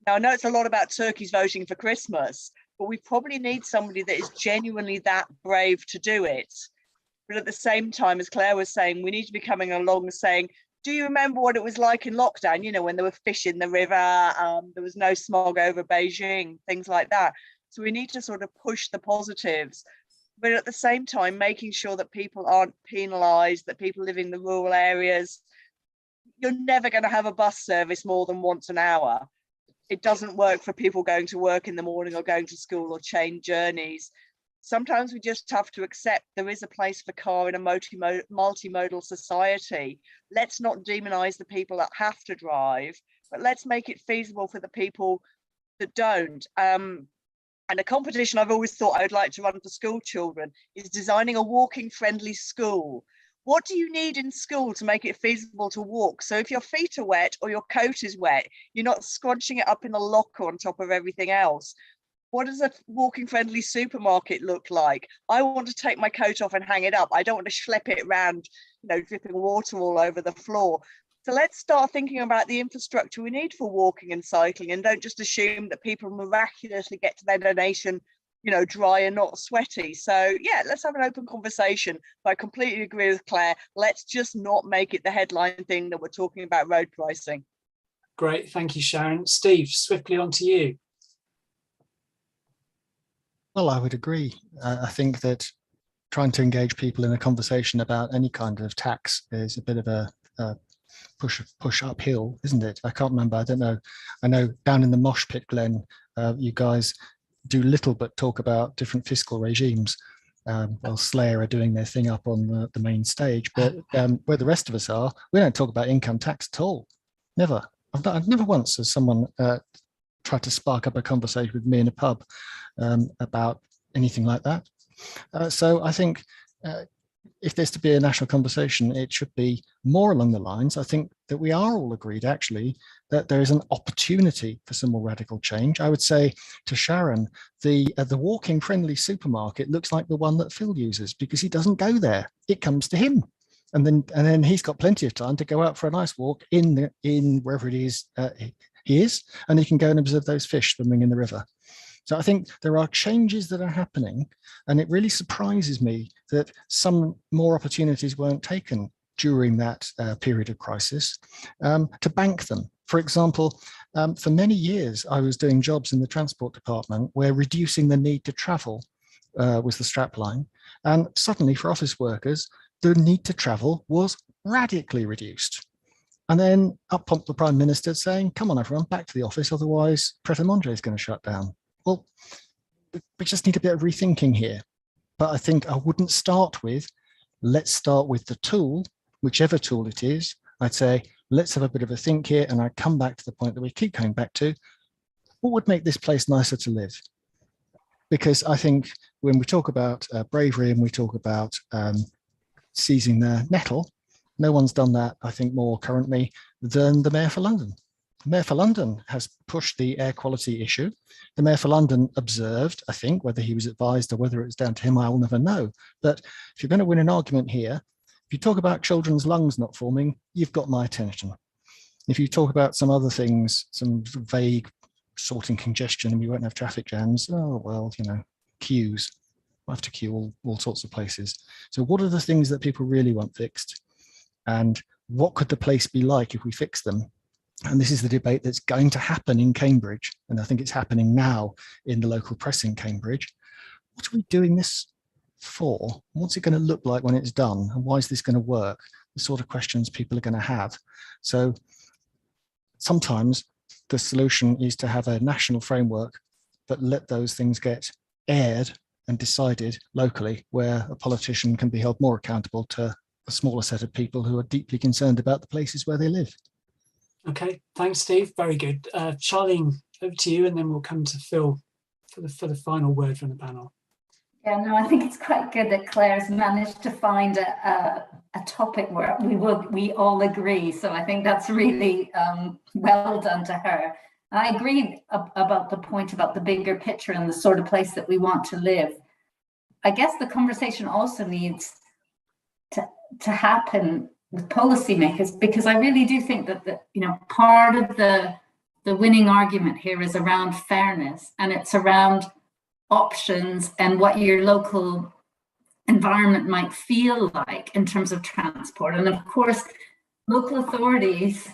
Now, I know it's a lot about turkeys voting for Christmas, but we probably need somebody that is genuinely that brave to do it. But at the same time, as Claire was saying, we need to be coming along and saying, do you remember what it was like in lockdown? You know, when there were fish in the river, there was no smog over Beijing, things like that. So we need to sort of push the positives, but at the same time, making sure that people aren't penalised, that people live in the rural areas. You're never going to have a bus service more than once an hour. It doesn't work for people going to work in the morning or going to school or chain journeys. Sometimes we just have to accept there is a place for car in a multimodal society. Let's not demonize the people that have to drive, but let's make it feasible for the people that don't. And a competition I've always thought I would like to run for school children is designing a walking friendly school. What do you need in school to make it feasible to walk? So if your feet are wet or your coat is wet, you're not scrunching it up in a locker on top of everything else. What does a walking friendly supermarket look like? I want to take my coat off and hang it up. I don't want to schlep it around, you know, dripping water all over the floor. So let's start thinking about the infrastructure we need for walking and cycling, and don't just assume that people miraculously get to their donation, you know, dry and not sweaty. So yeah, let's have an open conversation. But I completely agree with Claire. Let's just not make it the headline thing that we're talking about road pricing. Great, thank you, Sharon. Steve, swiftly on to you. Well, I would agree. I think that trying to engage people in a conversation about any kind of tax is a bit of a push uphill, isn't it? I can't remember. I don't know. I know down in the mosh pit, Glenn, you guys do little but talk about different fiscal regimes. While Slayer are doing their thing up on the main stage, but where the rest of us are, we don't talk about income tax at all. Never. I've never once has someone tried to spark up a conversation with me in a pub about anything like that. So I think if there's to be a national conversation, it should be more along the lines. I think that we are all agreed, actually, that there is an opportunity for some more radical change. I would say to Sharon, the walking friendly supermarket looks like the one that Phil uses because he doesn't go there. It comes to him. And then he's got plenty of time to go out for a nice walk in wherever it is he is, and he can go and observe those fish swimming in the river. So I think there are changes that are happening, and it really surprises me that some more opportunities weren't taken during that period of crisis to bank them. For example, for many years, I was doing jobs in the transport department where reducing the need to travel was the strapline. And suddenly for office workers, the need to travel was radically reduced. And then up popped the Prime Minister saying, come on, everyone, back to the office, otherwise Pret a Manger is going to shut down. Well, we just need a bit of rethinking here. But I think I wouldn't start with, let's start with the tool, whichever tool it is. I'd say, let's have a bit of a think here. And I'd come back to the point that we keep coming back to, what would make this place nicer to live? Because I think when we talk about bravery and we talk about seizing the nettle, no one's done that, I think, more currently than the Mayor for London. The Mayor for London has pushed the air quality issue. The Mayor for London observed, I think, whether he was advised or whether it's down to him, I will never know. But if you're going to win an argument here, if you talk about children's lungs not forming, you've got my attention. If you talk about some other things, some vague sorting congestion and we won't have traffic jams, oh, well, you know, queues. We'll have to queue all sorts of places. So what are the things that people really want fixed? And what could the place be like if we fix them? And this is the debate that's going to happen in Cambridge. And I think it's happening now in the local press in Cambridge. What are we doing this for? What's it going to look like when it's done? And why is this going to work? The sort of questions people are going to have. So sometimes the solution is to have a national framework, but let those things get aired and decided locally, where a politician can be held more accountable to a smaller set of people who are deeply concerned about the places where they live. Okay, thanks, Steve. Very good. Charlene, over to you, and then we'll come to Phil for the final word from the panel. Yeah, no, I think it's quite good that Claire's managed to find a topic where we all agree. So I think that's really well done to her. I agree about the point about the bigger picture and the sort of place that we want to live. I guess the conversation also needs to happen with policymakers, because I really do think that part of the winning argument here is around fairness, and it's around options and what your local environment might feel like in terms of transport. And of course, local authorities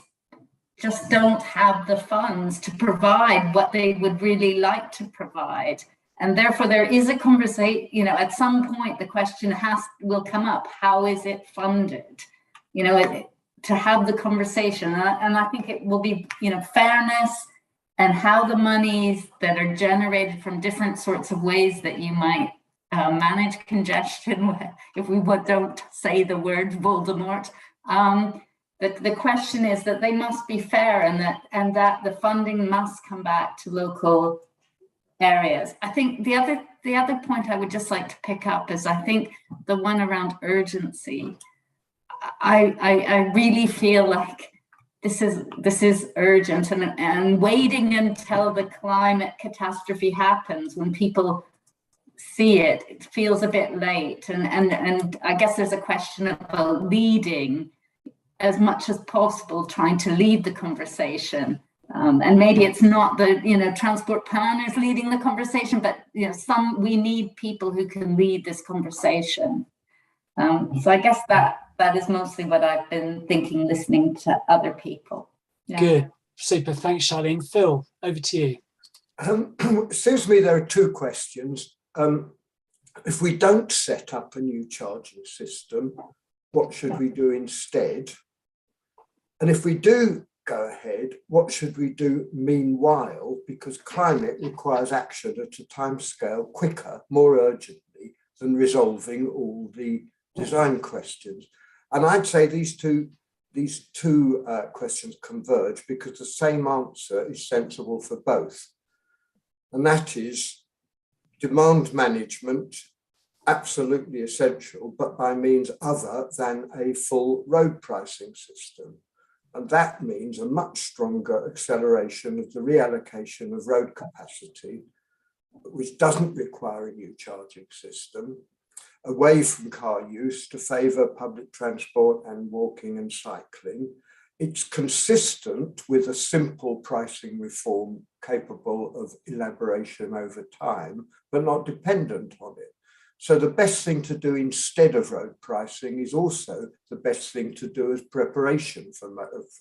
just don't have the funds to provide what they would really like to provide. And therefore there is a conversation, at some point the question will come up, how is it funded? To have the conversation. And I think it will be, fairness, and how the monies that are generated from different sorts of ways that you might manage congestion, if we don't say the word Voldemort. The question is that they must be fair, and that the funding must come back to local areas. I think the other point I would just like to pick up is, I think the one around urgency. I really feel like this is urgent, and waiting until the climate catastrophe happens, when people see it, it feels a bit late. And I guess there's a question about leading as much as possible, trying to lead the conversation. And maybe it's not the transport planners leading the conversation, but we need people who can lead this conversation. So I guess that is mostly what I've been thinking, listening to other people. Yeah. Good, super. Thanks, Charlene. Phil, over to you. It seems to me there are two questions. If we don't set up a new charging system, what should we do instead? And if we do go ahead, what should we do meanwhile? Because climate requires action at a timescale quicker, more urgently than resolving all the design questions. And I'd say these two questions converge, because the same answer is sensible for both. And that is demand management, absolutely essential, but by means other than a full road pricing system. And that means a much stronger acceleration of the reallocation of road capacity, which doesn't require a new charging system, away from car use to favour public transport and walking and cycling. It's consistent with a simple pricing reform capable of elaboration over time, but not dependent on it. So the best thing to do instead of road pricing is also the best thing to do as preparation for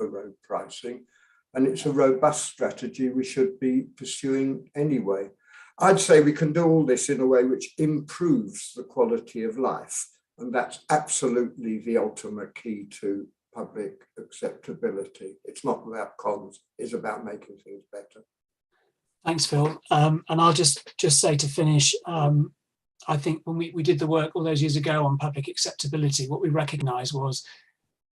road pricing. And it's a robust strategy we should be pursuing anyway. I'd say we can do all this in a way which improves the quality of life. And that's absolutely the ultimate key to public acceptability. It's not about cons, it's about making things better. Thanks, Phil. And I'll just say to finish, I think when we did the work all those years ago on public acceptability, what we recognised was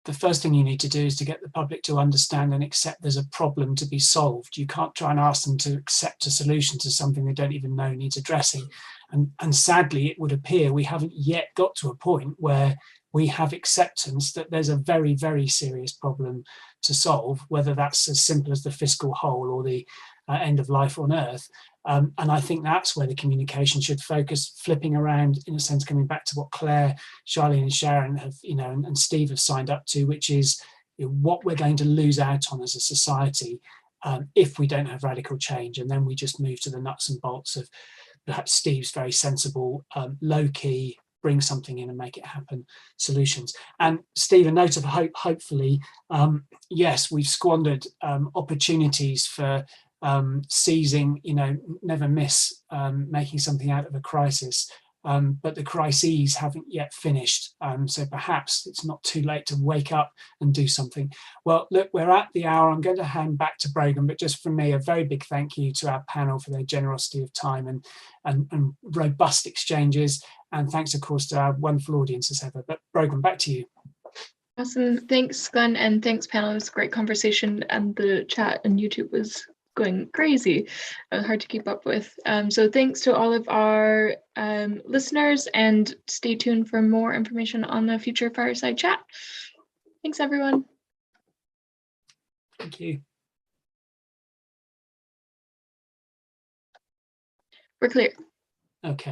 the first thing you need to do is to get the public to understand and accept there's a problem to be solved. You can't try and ask them to accept a solution to something they don't even know needs addressing. And sadly, it would appear we haven't yet got to a point where we have acceptance that there's a very, very serious problem to solve, whether that's as simple as the fiscal hole or the end of life on Earth. And I think that's where the communication should focus, flipping around, in a sense, coming back to what Claire, Charlene and Sharon have, and Steve have signed up to, which is what we're going to lose out on as a society if we don't have radical change. And then we just move to the nuts and bolts of perhaps Steve's very sensible, low-key, bring something in and make it happen solutions. And Steve, a note of hope, hopefully, yes, we've squandered opportunities for seizing, never miss making something out of a crisis, but the crises haven't yet finished. So perhaps it's not too late to wake up and do something. Well, look, we're at the hour. I'm going to hand back to Brogan, but just from me, a very big thank you to our panel for their generosity of time and robust exchanges. And thanks, of course, to our wonderful audience as ever. But Brogan, back to you. Awesome. Thanks, Glenn, and thanks, panel. It was a great conversation, and the chat and YouTube was going crazy. Hard to keep up with. So thanks to all of our listeners, and stay tuned for more information on the future Fireside Chat. Thanks, everyone. Thank you. We're clear. Okay.